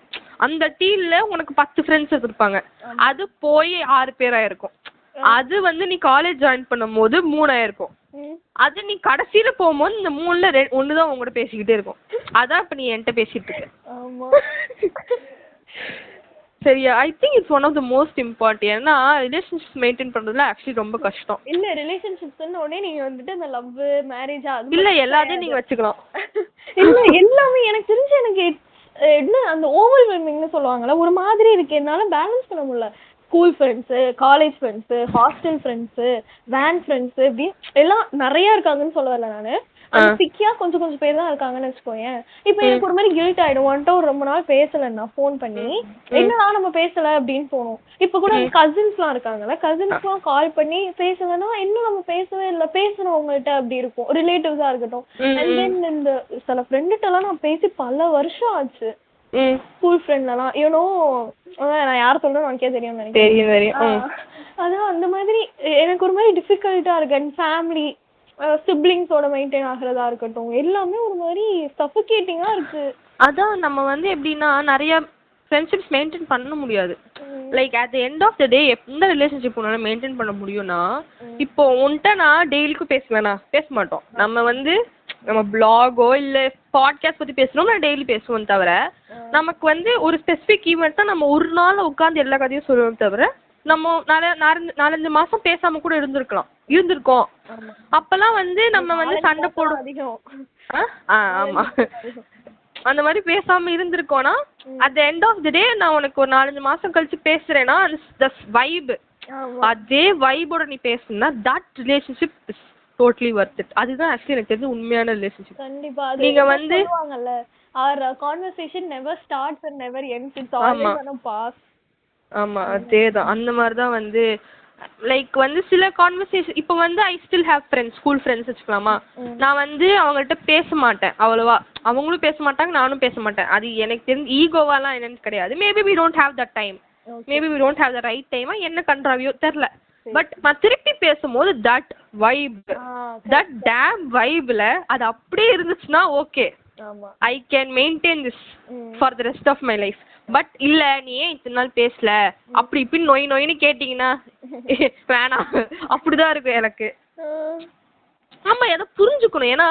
அந்த டீன்ல உனக்கு 10 ஃப்ரெண்ட்ஸ் இருந்திருப்பாங்க, அது போய் 6 பேர் ஆயிருக்கும். அது வந்து நீ காலேஜ் ஜாயின் பண்ணும் போது 3 ஆயிருக்கும். அது நீ கடைசியில போகும்போது இந்த 3ல 1 தான் உங்ககிட்ட பேசிக்கிட்டே இருக்கும். அதான் இப்ப நீ என்கிட்ட பேசிட்டு இருக்க. சரியா? I think it's one of the most important. ஏன்னா ரிலேஷன்ஷிப் மெயின்டைன் பண்றதுல ஆக்சுவலி ரொம்ப கஷ்டம். இல்ல ரிலேஷன்ஷிப்ஸ்ன உடனே நீங்க வந்துட்டு அந்த லவ் மேரேஜ் அது இல்ல எல்லாத்தையும் நீங்க வச்சுக்கலாம். இல்ல எல்லாமே எனக்கு தெரிஞ்சு எனக்கு என்ன அந்த ஓவர்வெல்மிங்னு சொல்லுவாங்கல்ல, ஒரு மாதிரி இருக்கு, என்னால பேலன்ஸ் பண்ண முடியல. School friends, college friends, hostel friends, van friends, இப்படி எல்லாம் நிறைய இருக்காங்கன்னு சொல்ல வரல. நானு சிக்கியா கொஞ்சம் பேர் தான் இருக்காங்கன்னு வச்சுக்கோயேன். இப்ப எனக்கு ஒரு மாதிரி கில்ட் ஆயிடும், வந்துட்டு ஒரு ரொம்ப நாள் பேசலன்னா ஃபோன் பண்ணி என்னடா நம்ம பேசல அப்படின்னு தோணும். இப்ப கூட கசின்ஸ் எல்லாம் இருக்காங்கல்ல, கசின்ஸ் எல்லாம் கால் பண்ணி பேசலன்னா இன்னும் நம்ம பேசவே இல்லை, பேசணும் உங்கள்கிட்ட அப்படி இருக்கும். ரிலேட்டிவ்ஸா இருக்கட்டும். அண்ட் தென் இந்த சில ஃப்ரெண்டுகிட்ட எல்லாம் நான் பேசி பல வருஷம் ஆச்சு. ஸ்கூல் ஃப்ரெண்ட்லாம் யூனோ, நான் யார் சொல்றேன்னு உனக்கே தெரியும் நினைக்கிறேன். அதான் அந்த மாதிரி எனக்கு ஒரு மாதிரி டிஃபிகல்ட்டா இருக்கு. அண்ட் ஃபேமிலி சிப்ளிங்ஸோட மெயின்டைன் ஆகிறதா இருக்கட்டும், எல்லாமே ஒரு மாதிரி சஃபோகேட்டிங்கா இருக்கு. அதான் நம்ம வந்து எப்படின்னா நிறைய ஃப்ரெண்ட்ஷிப்ஸ் மெயின்டைன் பண்ண முடியாது. Like at the end of the day எந்த ரிலேஷன்ஷிப் உன்னால மெயின்டைன் பண்ண முடியும்னா, இப்போ உன்கிட்ட நான் டெய்லிக்கும் பேசுவேனா? பேச மாட்டோம். நம்ம வந்து நம்ம பிளாகோ இல்ல பாட்காஸ்ட் பத்தி பேசணும், நான் டெய்லி பேசுவோம். தவிர நமக்கு வந்து ஒரு ஸ்பெசிபிக் ஈவெண்ட் தான் நம்ம ஒரு நாள் உட்காந்து எல்லா கதையும் சொல்லுவோம். தவிர நம்ம 4-5 மாசம் பேசாம கூட இருந்திருக்கோம். அப்பெல்லாம் வந்து நம்ம வந்து சண்டை போடும் அதிகம். ஆமா, அந்த மாதிரி பேசாம இருந்திருக்கோம்னா at the end of the day நான் உனக்கு ஒரு 4-5 மாசம் கழிச்சு பேசுறேன்னா அந்த வைப், அதே வைபோட நீ பேசுனா that relationship is totally worth it. அதுதான் ஆக்சுவலி எனக்கு தெரிஞ்ச உண்மையான ரிலேஷன்ஷிப். கண்டிப்பா நீங்க வந்து சொல்லுவாங்கல்ல, our conversation never starts and never ends, it's always gonna pass. ஆமா அதேதான். அந்த மாதிரி தான் வந்து லைக் வந்து சில கான்வர்சேஷன் இப்போ வந்து I still have friends, school friends வச்சுக்கலாமா. நான் வந்து அவங்கள்ட்ட பேச மாட்டேன் அவ்வளவா, அவங்களும் பேச மாட்டாங்க, நானும் பேச மாட்டேன். அது எனக்கு தெரிஞ்சு ஈகோவாலாம் என்னன்னு கிடையாது. Maybe we don't have that time, maybe we don't have the right time, என்ன கண்ட்ராவியோ தெரில. பட் நான் திருப்பி பேசும்போது தட் வைப், தட் டேம் வைப்ல அது அப்படியே இருந்துச்சுன்னா okay, I can maintain this for the rest of my life. But இல்ல நீ ஏன் இத்தனை நாள் பேசல அப்படி இப்படி நொயின்னு கேட்டீங்கன்னா வேணாம், அப்படிதான் இருக்கும் எனக்கு. ஆமா, எதை புரிஞ்சுக்கணும். ஏன்னா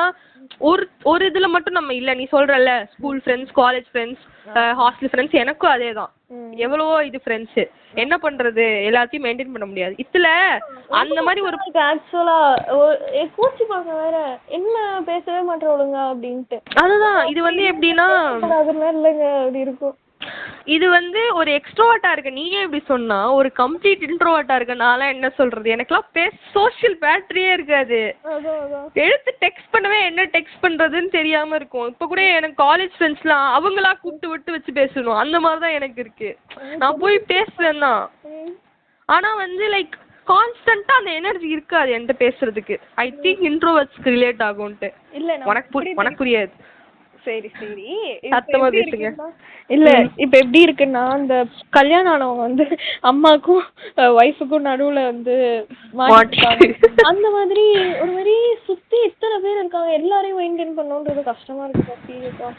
ஒரு இதுல மட்டும் நம்ம இல்ல. நீ சொல்றல school friends, college friends, hostel friends, எனக்கும் அதேதான். எவ்வளவோ இது ஃப்ரெண்ட்ஸ், என்ன பண்றது, எல்லாத்தையும் மெயின்டைன் பண்ண முடியாது. இதுல அந்த மாதிரி ஒரு ஆக்சுவலா கூச்சிப்பாங்க வேற, என்ன பேசவே மாட்டேன் ஒழுங்கா அப்படின்ட்டு. அதுதான் இது வந்து எப்படின்னா அதெல்லாம் இல்லைங்க அப்படி இருக்கும். இது வந்து ஒரு எக்ஸ்ட்ரோவர்ட்டா இருக்க நீயே இப்படி சொன்னா, ஒரு கம்ப்ளீட் இன்ட்ரோவர்ட்டா இருக்க நான்லாம் என்ன சொல்றது? எனக்குலாம் சோஷியல் பேட்டரியே இருக்காது. எழுத்து டெக்ஸ்ட் பண்ணவே என்ன டெக்ஸ்ட் பண்றதுன்னு தெரியாம இருக்கும். இப்ப கூட எனக்கு காலேஜ் ஃப்ரெண்ட்ஸ்லாம் அவங்களா கூப்பிட்டு விட்டு வச்சு பேசணும், அந்த மாதிரிதான் எனக்கு இருக்கு. நான் போய் பேசுவேன் தான், ஆனா வந்து லைக் கான்ஸ்டன்ட்டா அந்த எனர்ஜி இருக்காது என்கிட்ட பேசுறதுக்கு. ஐ திங்க் இன்ட்ரோவர்ட்ஸ்க்கு ரிலேட் ஆகும்ட்டு. இல்ல உனக்கு புரியாது. சரி சரி, சத்தமா பேசுங்க. இல்ல இப்ப எப்படி இருக்குன்னா, அந்த கல்யாணம் ஆனவங்க வந்து அம்மாக்கும் ஒய்ஃபுக்கும் நடுவுல வந்து அந்த மாதிரி ஒரு மாதிரி சுத்தி இத்தனை பேர் இருக்காங்க, எல்லாரையும் மெயின்டைன் பண்ணணுன்றது கஷ்டமா இருக்கு.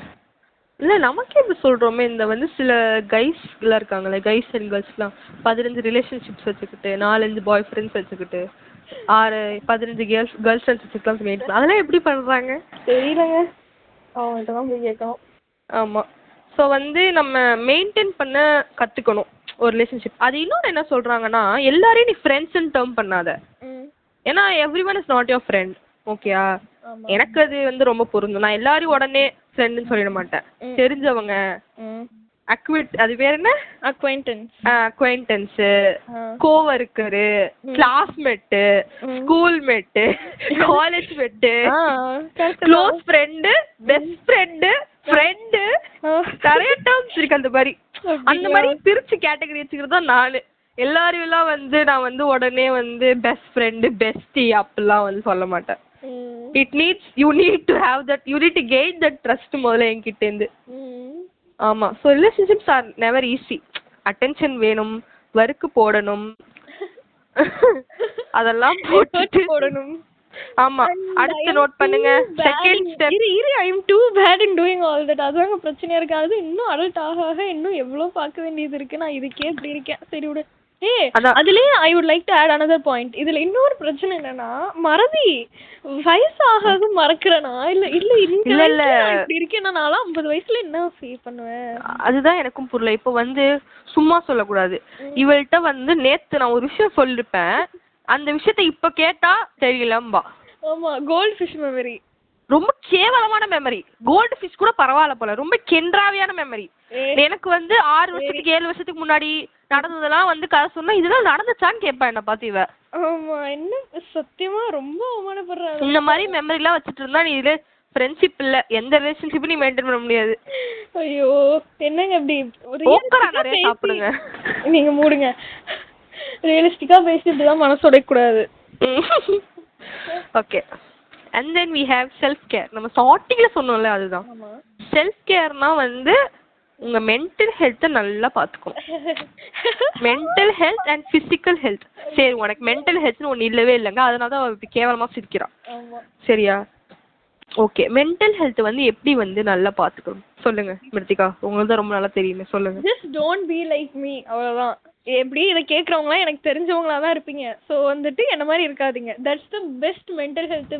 இல்ல நமக்கே இப்படி சொல்றோமே, இந்த வந்து சில கைஸ் எல்லாம் இருக்காங்களே, கைஸ் அண்ட் கேர்ள்ஸ்லாம் 15 ரிலேஷன்ஷிப்ஸ் வச்சுக்கிட்டு 4-5 பாய் ஃப்ரெண்ட்ஸ் வச்சுக்கிட்டு 15 கேர்ள்ஸ் ஃப்ரெண்ட்ஸ் வச்சுக்கலாம் மெயின்டைன் அதெல்லாம் எப்படி பண்றாங்க தெரியலங்க, அவங்கள்ட்ட தான் போய் கேட்கணும். ஆமா. ஸோ வந்து நம்ம மெயின்டைன் பண்ண கத்துக்கணும் ஒரு ரிலேஷன்ஷிப். அது இன்னொன்று என்ன சொல்றாங்கன்னா, எல்லாரையும் நீ ஃப்ரெண்ட்ஸ்ன்னு டேர்ம் பண்ணாத. ஏன்னா every one is not your friend. ஓகேயா? எனக்கு அது வந்து ரொம்ப பொருந்தும். நான் எல்லாரையும் உடனே ஃப்ரெண்டுன்னு சொல்லிட மாட்டேன். தெரிஞ்சவங்க, அது பேர் என்ன, acquaintance, coworker, classmate, school mate, college mate, close friend, best friend, friend, நிறைய டேர்ம்ஸ் இருக்கு. அந்த மாதிரி பிரிச்சு கேட்டகரி வச்சுக்கிறது தான் நானு. எல்லாரையும் எல்லாம் வந்து நான் வந்து உடனே வந்து பெஸ்ட் ஃப்ரெண்டு, பெஸ்டி அப்படிலாம் வந்து சொல்ல மாட்டேன். you need to gain that trust முதல்ல என்கிட்ட இருந்து. ஆமா. So relationships are never easy. Attention வேணும், ஒர்க் போடணும், அதெல்லாம் போட்டு போடணும். ஆமா. அடுத்து நோட் பண்ணுங்க, second step. I am too bad in doing all that. அதாங்க பிரச்சனையா இருக்கு. அது இன்னும் அடல்ட் ஆக இன்னும் எவ்வளவு பார்க்க வேண்டியது இருக்கு. நான் இதுக்கே இப்படி இருக்கேன். சரி விடு. அதுலயே I would like to add another point. இதுல இன்னொரு பிரச்சனை என்னன்னா, மறதி. வயசாக மறக்கிறனா இல்ல இப்படி இருக்கேன்னா, நான்லாம் 50 வயசுல என்ன ஃபீல் பண்ணுவேன். அதுதான் எனக்கும் புரியல. இப்போ வந்து சும்மா சொல்லக்கூடாது. இவள்கிட்ட வந்து நேத்து நான் ஒரு விஷயம் சொல்லிருப்பேன், அந்த விஷயத்த இப்ப கேட்டா தெரியலம்பா. ஆமா, கோல்ட் ஃபிஷ் மெமரி. ரொம்ப கேவலமான மெமரி. கோல்டு ஃபிஷ் கூட பரவாயில்ல போல, ரொம்ப கென்றாவியான மெமரி. எனக்கு வந்து 6 வருஷத்துக்கு 7 வருஷத்துக்கு முன்னாடி நடந்ததெல்லாம் வந்து கதை சொன்னா இதெல்லாம் நடந்துச்சான்னு கேட்பா என்ன பார்த்து இவ. ஆமா, என்ன சத்தியமா ரொம்ப அவமானப்படுறாங்க. இந்த மாதிரி மெமரி எல்லாம் வச்சுட்டு இருந்தா நீ இதுல ஃப்ரெண்ட்ஷிப் இல்ல, எந்த ரிலேஷன்ஷிப்பும் நீ மெயின்டைன் பண்ண முடியாது. ஐயோ என்னங்க இப்படி நிறைய சாப்பிடுங்க. நீங்க மூடுங்க. ரியலிஸ்டிக்கா பேசிட்டு தான் மனசு உடைக்க கூடாது. Okay. And then we have self care. நம்ம ஸ்டார்டிங்ல சொன்னோம்ல, அதுதான் செல்ஃப் கேர்னா வந்து உங்க மென்டல் ஹெல்த்தை நல்லா பாத்துக்கணும். Mental health and physical health. சரி, உனக்கு மென்டல் ஹெல்த்னு ஒண்ணு இல்லவே இல்லைங்க, அதனாலதான் அவ கேவலமா சிரிக்கிறான். சரியா? ஓகே. மென்டல் ஹெல்த் வந்து எப்படி வந்து நல்லா பாத்துக்கணும் சொல்லுங்க மிருத்திகா, உங்களுக்கு தான் ரொம்ப நல்லா தெரியுமே, சொல்லுங்க. Just don't be like me, அவ்வளவுதான். எப்படி இதை கேட்கறவங்களாம் எனக்கு தெரிஞ்சவங்களா தான் இருப்பீங்க. ஸோ வந்துட்டு என்ன மாதிரி இருக்காதீங்க. That's the best mental health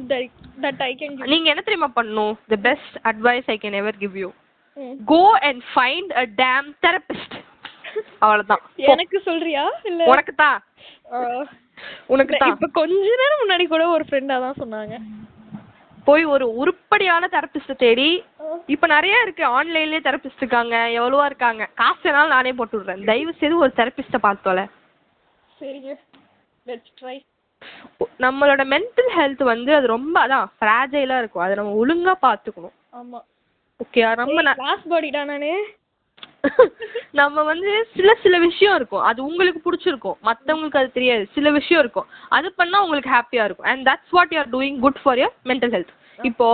that I can give. நீங்க என்ன தெரியுமா பண்ணணும்? The best advice I can ever give you, go and find a damn therapist. அவ்வளவுதான். எனக்கு சொல்றியா இல்ல உனக்கு தான்? உனக்கு தான். இப்ப கொஞ்ச நேரம் முன்னாடி கூட ஒரு ஃப்ரெண்டா தான் சொன்னாங்க, போய் ஒரு உருப்படியான தெரபிஸ்ட தேடி. இப்ப நிறைய இருக்கு, ஆன்லைன்லயே தெரபிஸ்ட் இருக்காங்க, எவ்வளவா இருக்காங்க. காசு வேணாலும் நானே போட்டு விடுறேன். தயவு செய்து ஒரு தெரபிஸ்ட பார்த்தோல. சரிங்க, லெட்ஸ் ட்ரை. நம்மளோட மென்டல் ஹெல்த் வந்து அது ரொம்ப அதான் ஃப்ராஜைலா இருக்கும், அதை நம்ம ஒழுங்கா பாத்துக்கணும். ஆமா. ஓகே. நம்ம கிளாஸ் பாடிடா நானே. நம்ம வந்து சில விஷயம் இருக்கும், அது உங்களுக்கு பிடிச்சிருக்கும், மத்தவங்களுக்கு அது தெரியாது. சில விஷயம் இருக்கும், அது பண்ணா உங்களுக்கு ஹாப்பியா இருக்கும். And that's what you are doing good for your mental health. இப்போ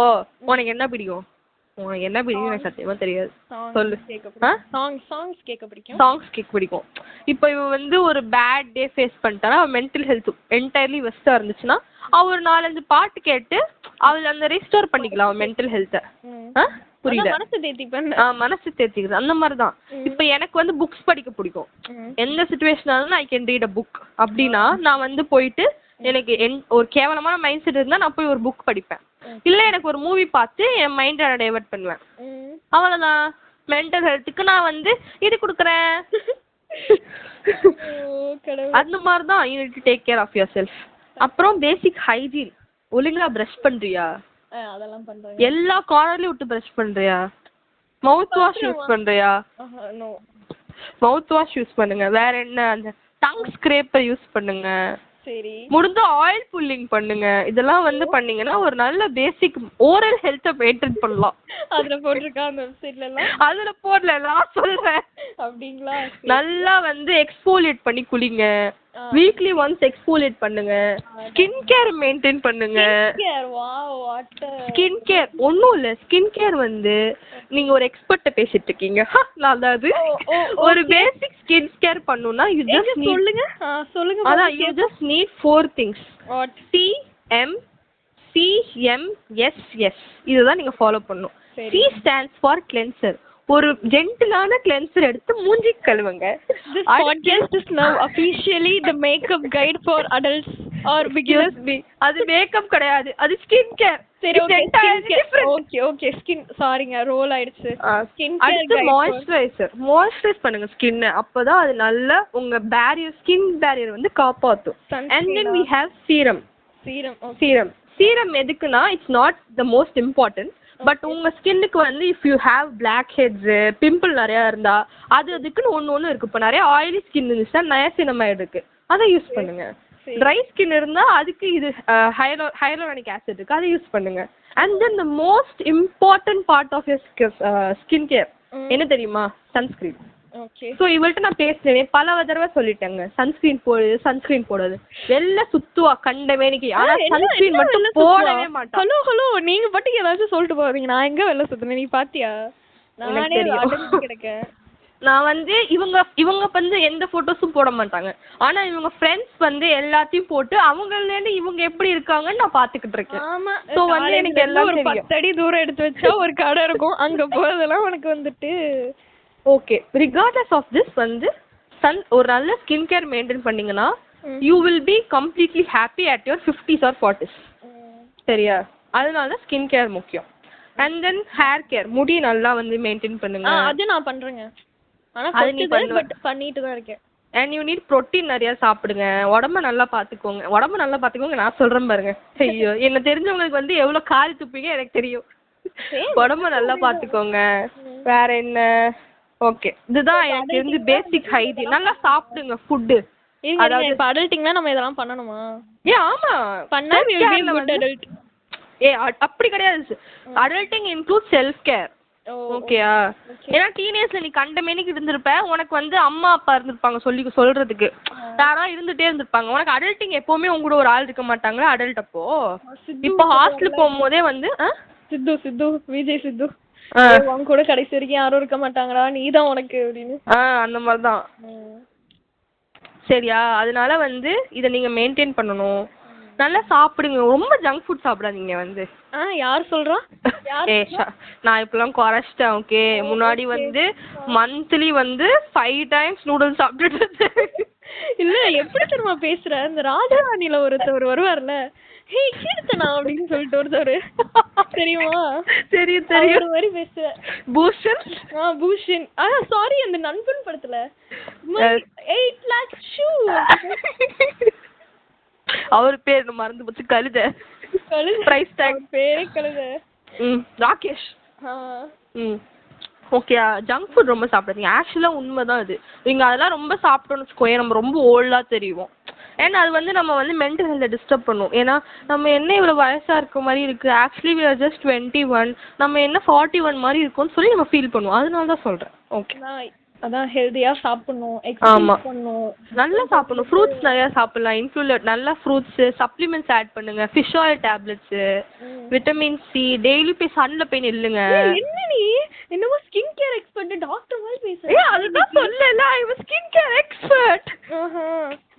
உனக்கு என்ன பிடிக்கும்? உனக்கு என்ன பிடிக்கும் எனக்கு சத்தியமா தெரியாது. சொல்லு. சாங்ஸ் கேட்க பிடிக்கும். சாங்ஸ் கேட்க பிடிக்கும். இப்போ இவ வந்து ஒரு பேட் டே ஃபேஸ் பண்ணிட்டானா, மென்டல் ஹெல்த் என்டையர்லி வெஸ்டா இருந்துச்சுன்னா, அவ ஒரு 4-5 பாட்டு கேட்டு அவள் அந்த ரெஸ்டோர் பண்ணிக்கலாம் அவன் மென்டல் ஹெல்த்தை. புரியுது? மனசு தேத்திக்கிறது அந்த மாதிரிதான். இப்ப எனக்கு வந்து புக்ஸ் படிக்க பிடிக்கும். எந்த சிச்சுவேஷனாலும் I can read a book. அப்படின்னா நான் வந்து போயிட்டு எனக்கு ஒரு கேவலமான மைண்ட் செட் இருந்தா நான் போய் ஒரு புக் படிப்பேன். இல்ல எனக்கு ஒரு மூவி பார்த்து என் மைண்டை நான் டைவர்ட் பண்ணுவேன். அவ்வளவுதான். மென்டல் ஹெல்த்துக்கு நான் வந்து இது கொடுக்குறேன். அந்த மாதிரிதான் you need to take care of yourself. அப்புறம் பேசிக் ஹைஜீன். ஒழுங்கா பிரஷ் பண்றியா? அதெல்லாம் பண்றேன். எல்லா கார்னர்லயும் விட்டு பிரஷ் பண்றியா? மவுத் வாஷ் யூஸ் பண்றியா? நோ. மவுத் வாஷ் யூஸ் பண்ணுங்க. வேற என்ன, அந்த டங் ஸ்க்ரேப்பர் யூஸ் பண்ணுங்க. சரி. முடிஞ்ச ஆயில் புல்லிங் பண்ணுங்க. இதெல்லாம் வந்து பண்ணீங்கன்னா ஒரு நல்ல பேசிக் ஓரல் ஹெல்த்தை மெயின்டைன் பண்ணலாம். அதுல போட்டிருக்கா அந்த வெப்சைட்ல எல்லாம்? அதுல போடல, நான் சொல்றேன். அப்படிங்களா? நல்லா வந்து எக்ஸ்போலியேட் பண்ணி குளிங்க. வீக்லி ஒன்ஸ் எக்ஸ்போலியேட் பண்ணுங்க. ஸ்கின் கேர் மெயின்டைன் பண்ணுங்க. ஸ்கின் கேர் ஒன்றும் இல்லை. ஸ்கின் கேர் வந்து நீங்க ஒரு எக்ஸ்பர்ட்ட பேசிட்டு இருக்கீங்க. அதாவது ஒரு பேசிக் ஸ்கின் கேர் பண்ணனும்னா யூ ஜஸ்ட் நீட் சொல்லுங்க. அதான் you just need 4 things. CMCMSS. இதுதான் நீங்க ஃபாலோ பண்ணணும். C stands for cleanser. ஒரு ஜென்டிலான கிளென்சர் எடுத்து மூஞ்சி கழுவுங்க. This podcast is now officially the makeup guide for adults. Or beginners me. அது மேக்கப் கிடையாது, அது ஸ்கின் கேர். சரி ஓகே ஸ்கின் சாரிங்க ரோல் ஆயிடுச்சு. ஸ்கின் கேர் அடுத்து மாய்ஸ்சரைஸ் பண்ணுங்க ஸ்கின். அப்பதான் அது நல்ல உங்க ஸ்கின் பேரியர் வந்து காப்பாத்தும். and then we have serum எதுக்குன்னா it's not the most important. But உங்க ஸ்கின்னுக்கு வந்து if you have blackheads, pimple நிறைய இருந்தா அதுக்குன்னு ஒண்ணு இருக்கு. இப்போ நிறைய ஆயிலி ஸ்கின் இருந்துச்சுன்னா நயாசினமைடு இருக்கு, அதை யூஸ் பண்ணுங்க. ட்ரை ஸ்கின் இருந்தா அதுக்கு இது ஹைலோரானிக் ஆசிட் இருக்கு, அதை யூஸ் பண்ணுங்க. And then the most important part of your skin care என்ன தெரியுமா? சன்ஸ்கிரீன். சோ இவள்கிட்ட நான் பேசுறேன், பல தடவை சொல்லிட்டேங்க சன்ஸ்கிரீன் போடுறது வெளில சுத்துவா கண்டமேனிக்கு. ஆனா சன்ஸ்கிரீன் மட்டும் போடவே மாட்டா. ஹலோ நீங்க பாட்டுக்கு ஏதாச்சும் சொல்லிட்டு போறீங்க, நான் எங்க வெளில சுத்துனேன் நீ பாத்தியா? நானே அடங்கி கிடக்கேன். நான் வந்து இவங்க வந்து எந்த போட்டோஸும் போட மாட்டாங்க. ஆனா இவங்க ஃப்ரெண்ட்ஸ் வந்து எல்லாத்தையும் போட்டு அவங்கள்ல இருந்து இவங்க எப்படி இருக்காங்கன்னு நான் பாத்துக்கிட்டு இருக்கேன். சோ வந்து எனக்கு எல்லாம் ஒரு 10 அடி தூரம் எடுத்து வச்சா ஒரு கடை இருக்கும், அங்க போறதெல்லாம் உனக்கு வந்துட்டு ஓகே. ரிகார்ட்லெஸ் ஆஃப் திஸ் வந்து ஒரு நல்ல ஸ்கின் கேர் மெயின்டைன் பண்ணீங்கன்னா you will be completely happy at your 50s or 40s. சரியா? அதனால ஸ்கின் கேர் முக்கியம். அண்ட் தென் ஹேர் கேர், முடி நல்லா வந்து மெயின்டைன் பண்ணுங்க. அது நான் பண்றேங்க, ஆனா பண்ணிட்டு தான் இருக்கேன். அண்ட் யூ நீட் புரோட்டீன் நிறைய சாப்பிடுங்க. உடம்ப நல்லா பாத்துக்கோங்க. நான் சொல்றேன் பாருங்க. ஐயோ, என்ன தெரிஞ்சவங்களுக்கு வந்து எவ்வளவு காரி துப்பீங்க எனக்கு தெரியும். உடம்ப நல்லா பாத்துக்கோங்க. வேற என்ன? ஓகே, இதுதான் எனக்கு தெரிஞ்சு பேசிக் ஹைஜீன். நல்லா சாப்பிடுங்க ஃபுட். அதாவது இப்ப அடல்ட்டிங்னா நம்ம இதெல்லாம் பண்ணணுமா? ஆமா, பண்ணா we will be a good adult. அப்படி கிடையாது. Adulting include self care. ஓகேயா? ஏன்னா டீனேஜ்ல நீ கண்டமேனிக்கு இருந்திருப்ப, உனக்கு வந்து அம்மா அப்பா இருந்திருப்பாங்க சொல்றதுக்கு, யாரா இருந்துட்டே இருந்திருப்பாங்க. உனக்கு அடல்ட்டிங் எப்பவுமே உங்க கூட ஒரு ஆள் இருக்க மாட்டாங்களா அடல்ட் அப்போ? இப்போ ஹாஸ்டல் போகும்போதே வந்து சித்து விஜய் சித்து உன் கூட கடைசி வரைக்கும் யாரும் இருக்க மாட்டாங்கடா, நீதான் உனக்கு அப்படின்னு அந்த மாதிரிதான். சரியா? அதனால வந்து இதை நீங்க மெயின்டைன் பண்ணணும். நல்லா சாப்பிடுங்க, ரொம்ப ஜங்க் ஃபுட் சாப்பிடாதீங்க. வந்து யார் சொல்றா? நான் இப்பெல்லாம் குறைச்சிட்டேன். ஓகே, முன்னாடி வந்து மந்த்லி வந்து 5 times நூடுல்ஸ் சாப்பிட்டுட்டு. இல்ல எப்படி தெரியுமா பேசுற? இந்த ராஜராணில ஒருத்தவர் வருவார்ல, ஹே கீர்த்தனா அப்படின்னு சொல்லிட்டு ஒருத்தவர், தெரியுமா? தெரியும் ஒரு மாதிரி பேசுவேன். பூஷன். பூஷன். சாரி, அந்த நண்பன் படத்துல 8 lakhs shoe. அவர் பேர் மறந்து போச்சு. கழுத பிரைஸ் டாக் பேரே கழுத. ராகேஷ். ஓகேயா? ஜங்க் ஃபுட் ரொம்ப சாப்பிடாதீங்க. ஆக்சுவலா உண்மைதான் அது. நீங்க அதெல்லாம் ரொம்ப சாப்பிட்டோம்னு வச்சுக்கோங்க, நம்ம ரொம்ப ஓல்டா தெரியும். ஏன்னா அது வந்து நம்ம வந்து மென்டல் ஹெல்த்தை டிஸ்டர்ப் பண்ணும். ஏன்னா நம்ம என்ன இவ்வளோ வயசாக இருக்க மாதிரி இருக்குது, ஆக்சுவலி we are just 21, நம்ம என்ன 41 மாதிரி இருக்கும்னு சொல்லி நம்ம ஃபீல் பண்ணுவோம். அதனால தான் சொல்கிறேன். ஓகே, அதான் ஹெல்தியா சாப்பிடணும், எக்ஸர்சைஸ் பண்ணணும், நல்லா சாப்பிடணும். ஃப்ரூட்ஸ் நிறைய சாப்பிடலாம். இன்க்ளூட் நல்ல ஃப்ரூட்ஸ், சப்ளிமெண்ட்ஸ் ஆட் பண்ணுங்க. Fish oil tablets, vitamin C, daily போய் சன்ல போய் நில்லுங்க. என்ன நீ என்னமோ ஸ்கின் கேர் எக்ஸ்பர்ட் டாக்டர் மாதிரி பேசுற? அதுதான் சொல்லல, I was skin care expert.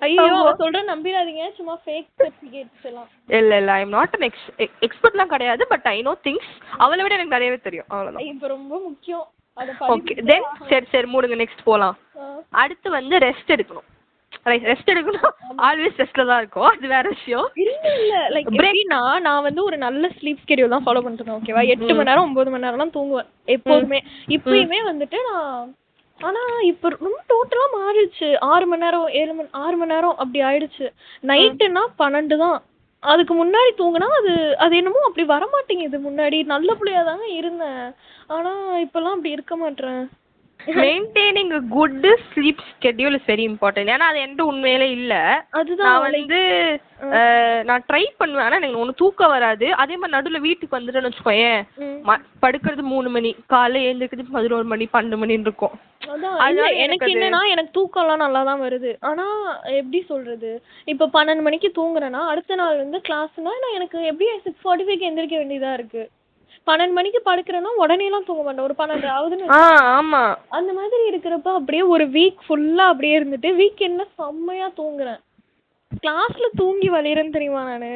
ஐயோ, சொல்ற நம்பிராதீங்க, சும்மா ஃபேக் சர்டிபிகேட்ஸ் எல்லாம். இல்ல ஐ அம் நாட் an எக்ஸ்பர்ட்லாம் கிடையாது, பட் ஐ நோ திங்ஸ். அவளை விட எனக்கு நிறையவே தெரியும், அவ்வளவுதான். இப்போ ரொம்ப முக்கியம். ஓகே, தென் சரி மூடுங்க, நெக்ஸ்ட் போலாம். அடுத்து வந்து ரெஸ்ட் எடுக்கணும். ஆல்வேஸ் ரெஸ்ட்ல தான் இருக்கும், அது வேற விஷயம். இல்ல லைக் எப்படின்னா, நான் வந்து ஒரு நல்ல ஸ்லீப் ஸ்கெடியூல் தான் ஃபாலோ பண்ணிட்டு இருக்கேன். ஓகேவா? 8 மணி நேரம் 9 மணி நேரம்லாம் தூங்குவேன் எப்போதுமே. இப்பயுமே வந்துட்டு நான், ஆனா இப்ப ரொம்ப டோட்டலா மாறிடுச்சு. 6 மணி நேரம் 6 மணி நேரம் அப்படி ஆயிடுச்சு. நைட்டுன்னா 12 தான். அதுக்கு முன்னாடி தூங்கினா அது என்னமோ அப்படி வரமாட்டேங்குது. முன்னாடி நல்ல பிள்ளையா தாங்க இருந்தேன், ஆனா இப்பெல்லாம் அப்படி இருக்க மாட்டேன். Maintaining a good sleep schedule is very important. ஏன்னா அது என்கிட்ட உண்மையிலே இல்ல. நான் வந்து நான் ட்ரை பண்ணுவேன், ஆனா எனக்கு ஒண்ணு தூக்கம் வராது. அதே மாதிரி நடுவுல வீட்டுக்கு வந்துட்டேன்னு வச்சுக்கோயேன், படுக்கிறது 3 மணி, காலைல எழுந்திருக்கிறது 11 மணி 12 மணின்னு இருக்கும். எனக்கு என்னன்னா, எனக்கு தூக்கம் எல்லாம் நல்லா தான் வருது. ஆனா எப்படி சொல்றது, இப்ப 12 மணிக்கு தூங்குறேன்னா அடுத்த நாள் வந்து கிளாஸ்னா நான் எனக்கு எப்படி 6:45 எந்திரிக்க வேண்டியதா இருக்கு. 12 மணிக்கு படுக்கிறேன்னா உடனே எல்லாம் தூங்க மாட்டேன், ஒரு 12 ஆகுதுன்னு. ஆமா, அந்த மாதிரி இருக்கிறப்ப அப்படியே ஒரு வீக் ஃபுல்லா அப்படியே இருந்துட்டு வீக்கெண்ட்ல செம்மையா தூங்குறேன். கிளாஸ்ல தூங்கி வலிறேன்னு தெரியுமா நானு.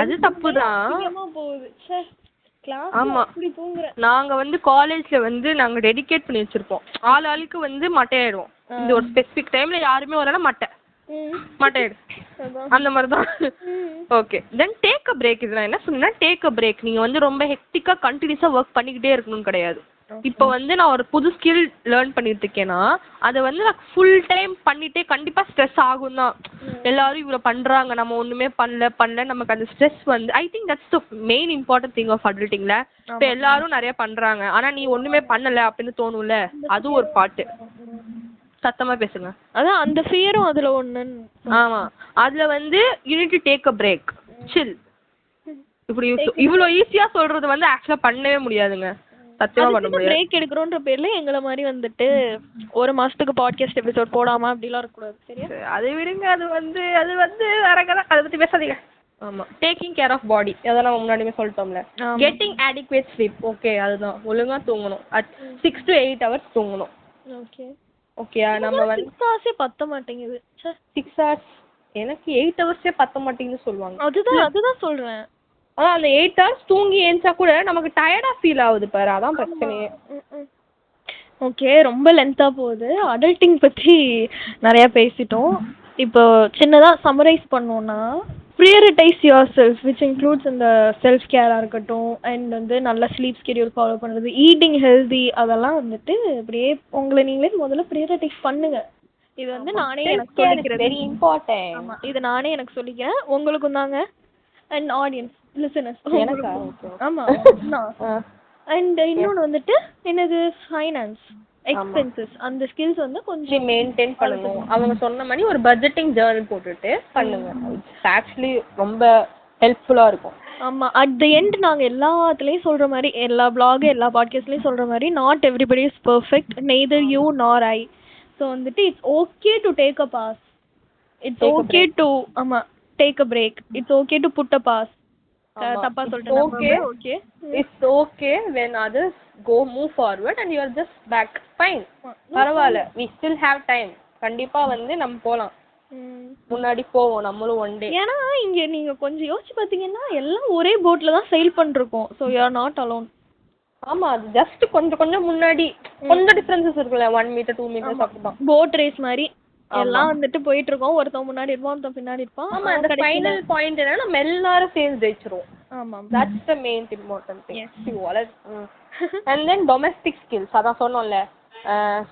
அது தப்புதான் போகுது. ஆமா, நாங்க வந்து காலேஜ்ல வந்து நாங்க டெடிகேட் பண்ணி வச்சிருப்போம். ஆளுக்கு வந்து மட்டையாயிடுவோம். இந்த ஒரு ஸ்பெசிபிக் டைம்ல யாருமே வரல மட்டை. மட்டையடு அந்த மாதிரி தான். Okay then take a break. இதில் என்ன சொன்னா டேக் அ பிரேக். நீங்கள் வந்து ரொம்ப ஹெக்டிக்காக கண்டினியூஸாக ஒர்க் பண்ணிக்கிட்டே இருக்கணும்னு கிடையாது. இப்போ வந்து நான் ஒரு புது ஸ்கில் லேர்ன் பண்ணிட்டு இருக்கேன்னா அதை வந்து நான் ஃபுல் டைம் பண்ணிட்டே கண்டிப்பாக ஸ்ட்ரெஸ் ஆகும் தான். எல்லாரும் இவ்வளோ பண்ணுறாங்க, நம்ம ஒன்றுமே பண்ணல நமக்கு அந்த ஸ்ட்ரெஸ் வந்து I think that's the main important thing of அடல்ட்டிங்ல. இப்போ எல்லாரும் நிறைய பண்ணுறாங்க ஆனால் நீ ஒன்றுமே பண்ணலை அப்படின்னு தோணும்ல, அதுவும் ஒரு பாட்டு. சத்தமாக பேசுங்க. அதான் அந்த ஃபியரும் அதில் ஒன்று. ஆமாம், அதில் வந்து you need to take a break, chill. இப்படி இவ்வளோ ஈஸியாக சொல்கிறது வந்து ஆக்சுவலாக பண்ணவே முடியாதுங்க, சத்தியமா பண்ண முடியாது. பிரேக் எடுக்கிறோன்ற பேர்ல எங்களை மாதிரி வந்துட்டு ஒரு மாசத்துக்கு பாட்காஸ்ட் எபிசோட் போடாம அப்படிலாம் இருக்கக்கூடாது. சரியா? அதை விடுங்க, அது வந்து வேற கதை, அதை பத்தி பேசாதீங்க. ஆமா, டேக்கிங் கேர் ஆஃப் பாடி, அதெல்லாம் நம்ம முன்னாடியே சொல்லிட்டோம்ல. கெட்டிங் adequate sleep, ஓகே அதுதான், ஒழுங்கா தூங்கணும். 6 to 8 hours தூங்கணும். ஓகே ஓகே, நம்ம வந்து 6 hours பத்த மாட்டேங்குது. 6 hours எனக்கு 8 hours பத்த மாட்டேங்குதுன்னு சொல்லுவாங்க. அதுதான் சொல்றேன். அதான் அந்த 8 hours தூங்கி ஏஞ்சா கூட நமக்கு டயர்டா ஃபீல் ஆகுது பாரு, அதான் பிரச்சனையே. ஓகே, ரொம்ப லென்த்தா போகுது. அடல்ட்டிங் பத்தி நிறைய பேசிட்டோம். இப்போ சின்னதா சம்மரைஸ் பண்ணோம்னா, prioritise your self which includes இந்த செல்ஃப் கேராக இருக்கட்டும், அண்ட் வந்து நல்ல ஸ்லீப் ஸ்கெடியூல் ஃபாலோ பண்ணுறது, ஈட்டிங் ஹெல்தி, அதெல்லாம் வந்துட்டு அப்படியே உங்களை நீங்களே முதல்ல ப்ரியாரிட்டைஸ் பண்ணுங்க. இது வந்து நானே எனக்கு சொல்லிக்கிறேன், வெரி இம்பார்ட்டன்ட். ஆமாம், இது நானே எனக்கு சொல்லிக்கிறேன், உங்களுக்கும் தாங்க. அண்ட் ஆடியன்ஸ் லிசனர்ஸ், ஆமாம். அண்ட் இன்னொன்று வந்துட்டு என்னது ஃபைனான்ஸ் எக்ஸ்பென்சஸ், அந்த ஸ்கில்ஸ் வந்து கொஞ்சம் மெயின்டைன் பண்ணணும். அவங்க சொன்ன மாதிரி ஒரு பட்ஜெட்டிங் ஜர்னல் போட்டுட்டு பண்ணுங்க, ஆக்சுவலி ரொம்ப ஹெல்ப்ஃபுல்லா இருக்கும். ஆமா, அட் தி எண்ட் நாங்க எல்லாத்துலயும் சொல்ற மாதிரி, எல்லா பிளாக் எல்லா பாட்காஸ்ட்லயும் சொல்ற மாதிரி, not everybody is perfect, neither you nor I. So வந்துட்டு it's okay to take a pause, it's okay to ஆமா take a break, it's okay to put a pause. தப்பா சொல்லிட்டேன். Okay, it's okay when others go move forward and you are just back, fine, பரவாயில்ல, we still have time. கண்டிப்பா வந்து நம்ம போலாம், முன்னாடி போவோம் நம்மளும் ஒன் டே. ஏன்னா இங்க நீங்க கொஞ்சம் யோசிச்சு பாத்தீங்கன்னா எல்லாம் ஒரே போட்ல தான் செயில் பண்ணிருக்கோம். So you are not alone. ஆமா, அது ஜஸ்ட் கொஞ்சம் முன்னாடி கொஞ்சம் டிஃபரன்சஸ் இருக்குல்ல, 1 meter 2 meters அப்படிதான். போட் ரேஸ் மாதிரி எல்லாம் வந்துட்டு போயிட்டு இருக்கோம், ஒருத்தன் முன்னாடி இருப்பான், ஒருத்தன் பின்னாடி இருப்பான். ஆமா, அந்த ஃபைனல் பாயிண்ட் என்னன்னா நம்ம எல்லாரும் சேர்ந்து ஜெயிச்சிரோம். ஆமா, that's the main important thing. And then domestic skills, அதான் சொன்னோம்ல,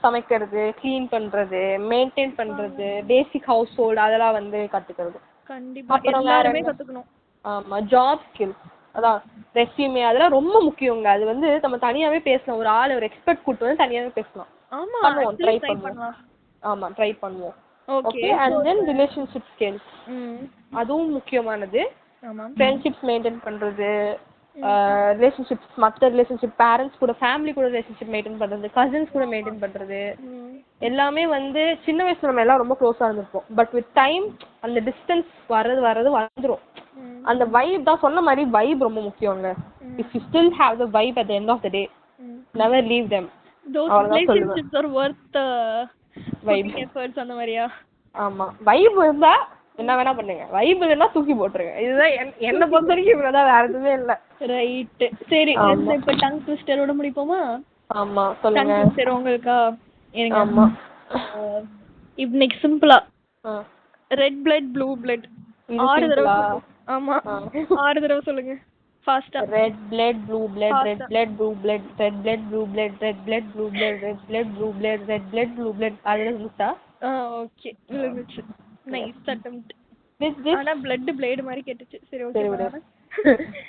சமைக்கிறது, க்ளீன் பண்றது, மெயின்டைன் பண்றது, பேசிக் ஹவுஸ் ஹோல்ட், அதெல்லாம் வந்து கத்துக்கிறது கண்டிப்பா எல்லாருமே கத்துக்கணும். ஆமா, ஜாப் ஸ்கில்ஸ், அதான் ரெஸ்யூமே, அதெல்லாம் ரொம்ப முக்கியங்க. அது வந்து நம்ம தனியாவே பேசலாம், ஒரு ஆள் ஒரு எக்ஸ்பர்ட் கூட்டு வந்து தனியாவே பேசலாம். ஆமா, பண்ணுவோம், ட்ரை பண்ணுவோம். ஆமா, ட்ரை பண்ணுவோம். Okay, and then relationship skills, அதுவும் முக்கியமானது. ஆமா, ஃப்ரெண்ட்ஷிப்ஸ் மெயின்டைன் பண்றது, ரிலேஷன்ஷிப்ஸ், மற்ற ரிலேஷன்ஷிப், பேரண்ட்ஸ் கூட, ஃபேமிலி கூட ரிலேஷன்ஷிப் மெயின்டைன் பண்றது, கசின்ஸ் கூட மெயின்டைன் பண்றது, எல்லாமே வந்து சின்ன வயசுல நம்ம எல்லாம் ரொம்ப க்ளோஸா இருந்திருப்போம். பட் வித் டைம் அந்த டிஸ்டன்ஸ் வர்றது வந்துரும். அந்த வைப் தான் சொன்ன மாதிரி, வைப் ரொம்ப முக்கியங்க. If you still have the vibe at the end of the day, never leave them. those relationships are worth vibe efforts அந்த மாதிரியா? ஆமா, வைப் இருந்தா என்ன வேணா பண்ணுங்க, வைப் இல்லைன்னா தூக்கி போட்டுருங்க. இதுதான் என்ன பொறுத்த வரைக்கும், இவ்வளவுதான், வேற எதுவுமே இல்ல. ரைட், சரி, இப்ப டங் ட்விஸ்டரோட முடிப்போமா? ஆமா, சொல்லுங்க. டங் ட்விஸ்டர் உங்களுக்கா? ஆமா, இன்னைக்கு சிம்பிளா ரெட் பிளட் ப்ளூ பிளட் 6 தடவை. ஆமா, 6 தடவை சொல்லுங்க ஃபாஸ்டா. Red blood blue blood, red blood blue blood, red blood blue blood, red blood blue blood, red blood blue blood, red blood blue blood. அதுல இருந்துச்சா? ஓகே, இருந்துச்சு. Nice attempt. வித் திஸ் ஆனா blood plate மாதிரி கேட்டுச்சு. சரி, okay.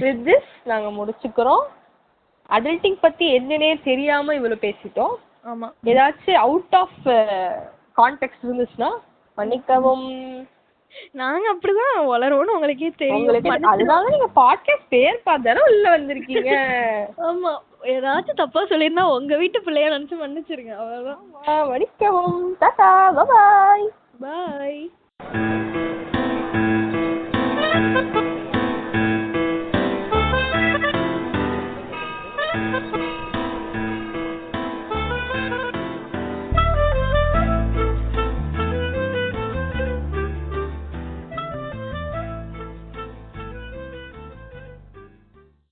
With this நாங்க முடிச்சுக்கிறோம். Adulting பத்தி என்னன்னே தெரியாம இவ்வளவு பேசிட்டோம். ஆமா, ஏதாச்சும் அவுட் ஆஃப் கான்டெக்ஸ்ட் இருந்துச்சுன்னா மன்னிக்கவும். நாங்க அப்படிதான் வளருவோம்னு உங்களுக்கே தெரியும். அதனால நீங்க பாட்காஸ்ட் பேர் பார்த்தாலும் உள்ள வந்திருக்கீங்க. ஆமா, ஏதாச்சும் தப்பா சொல்லியிருந்தா உங்க வீட்டு பிள்ளைய நினைச்சு மன்னிச்சிருங்க, அவ்வளவுதான். மன்னிக்கவும். Tata, bye bye.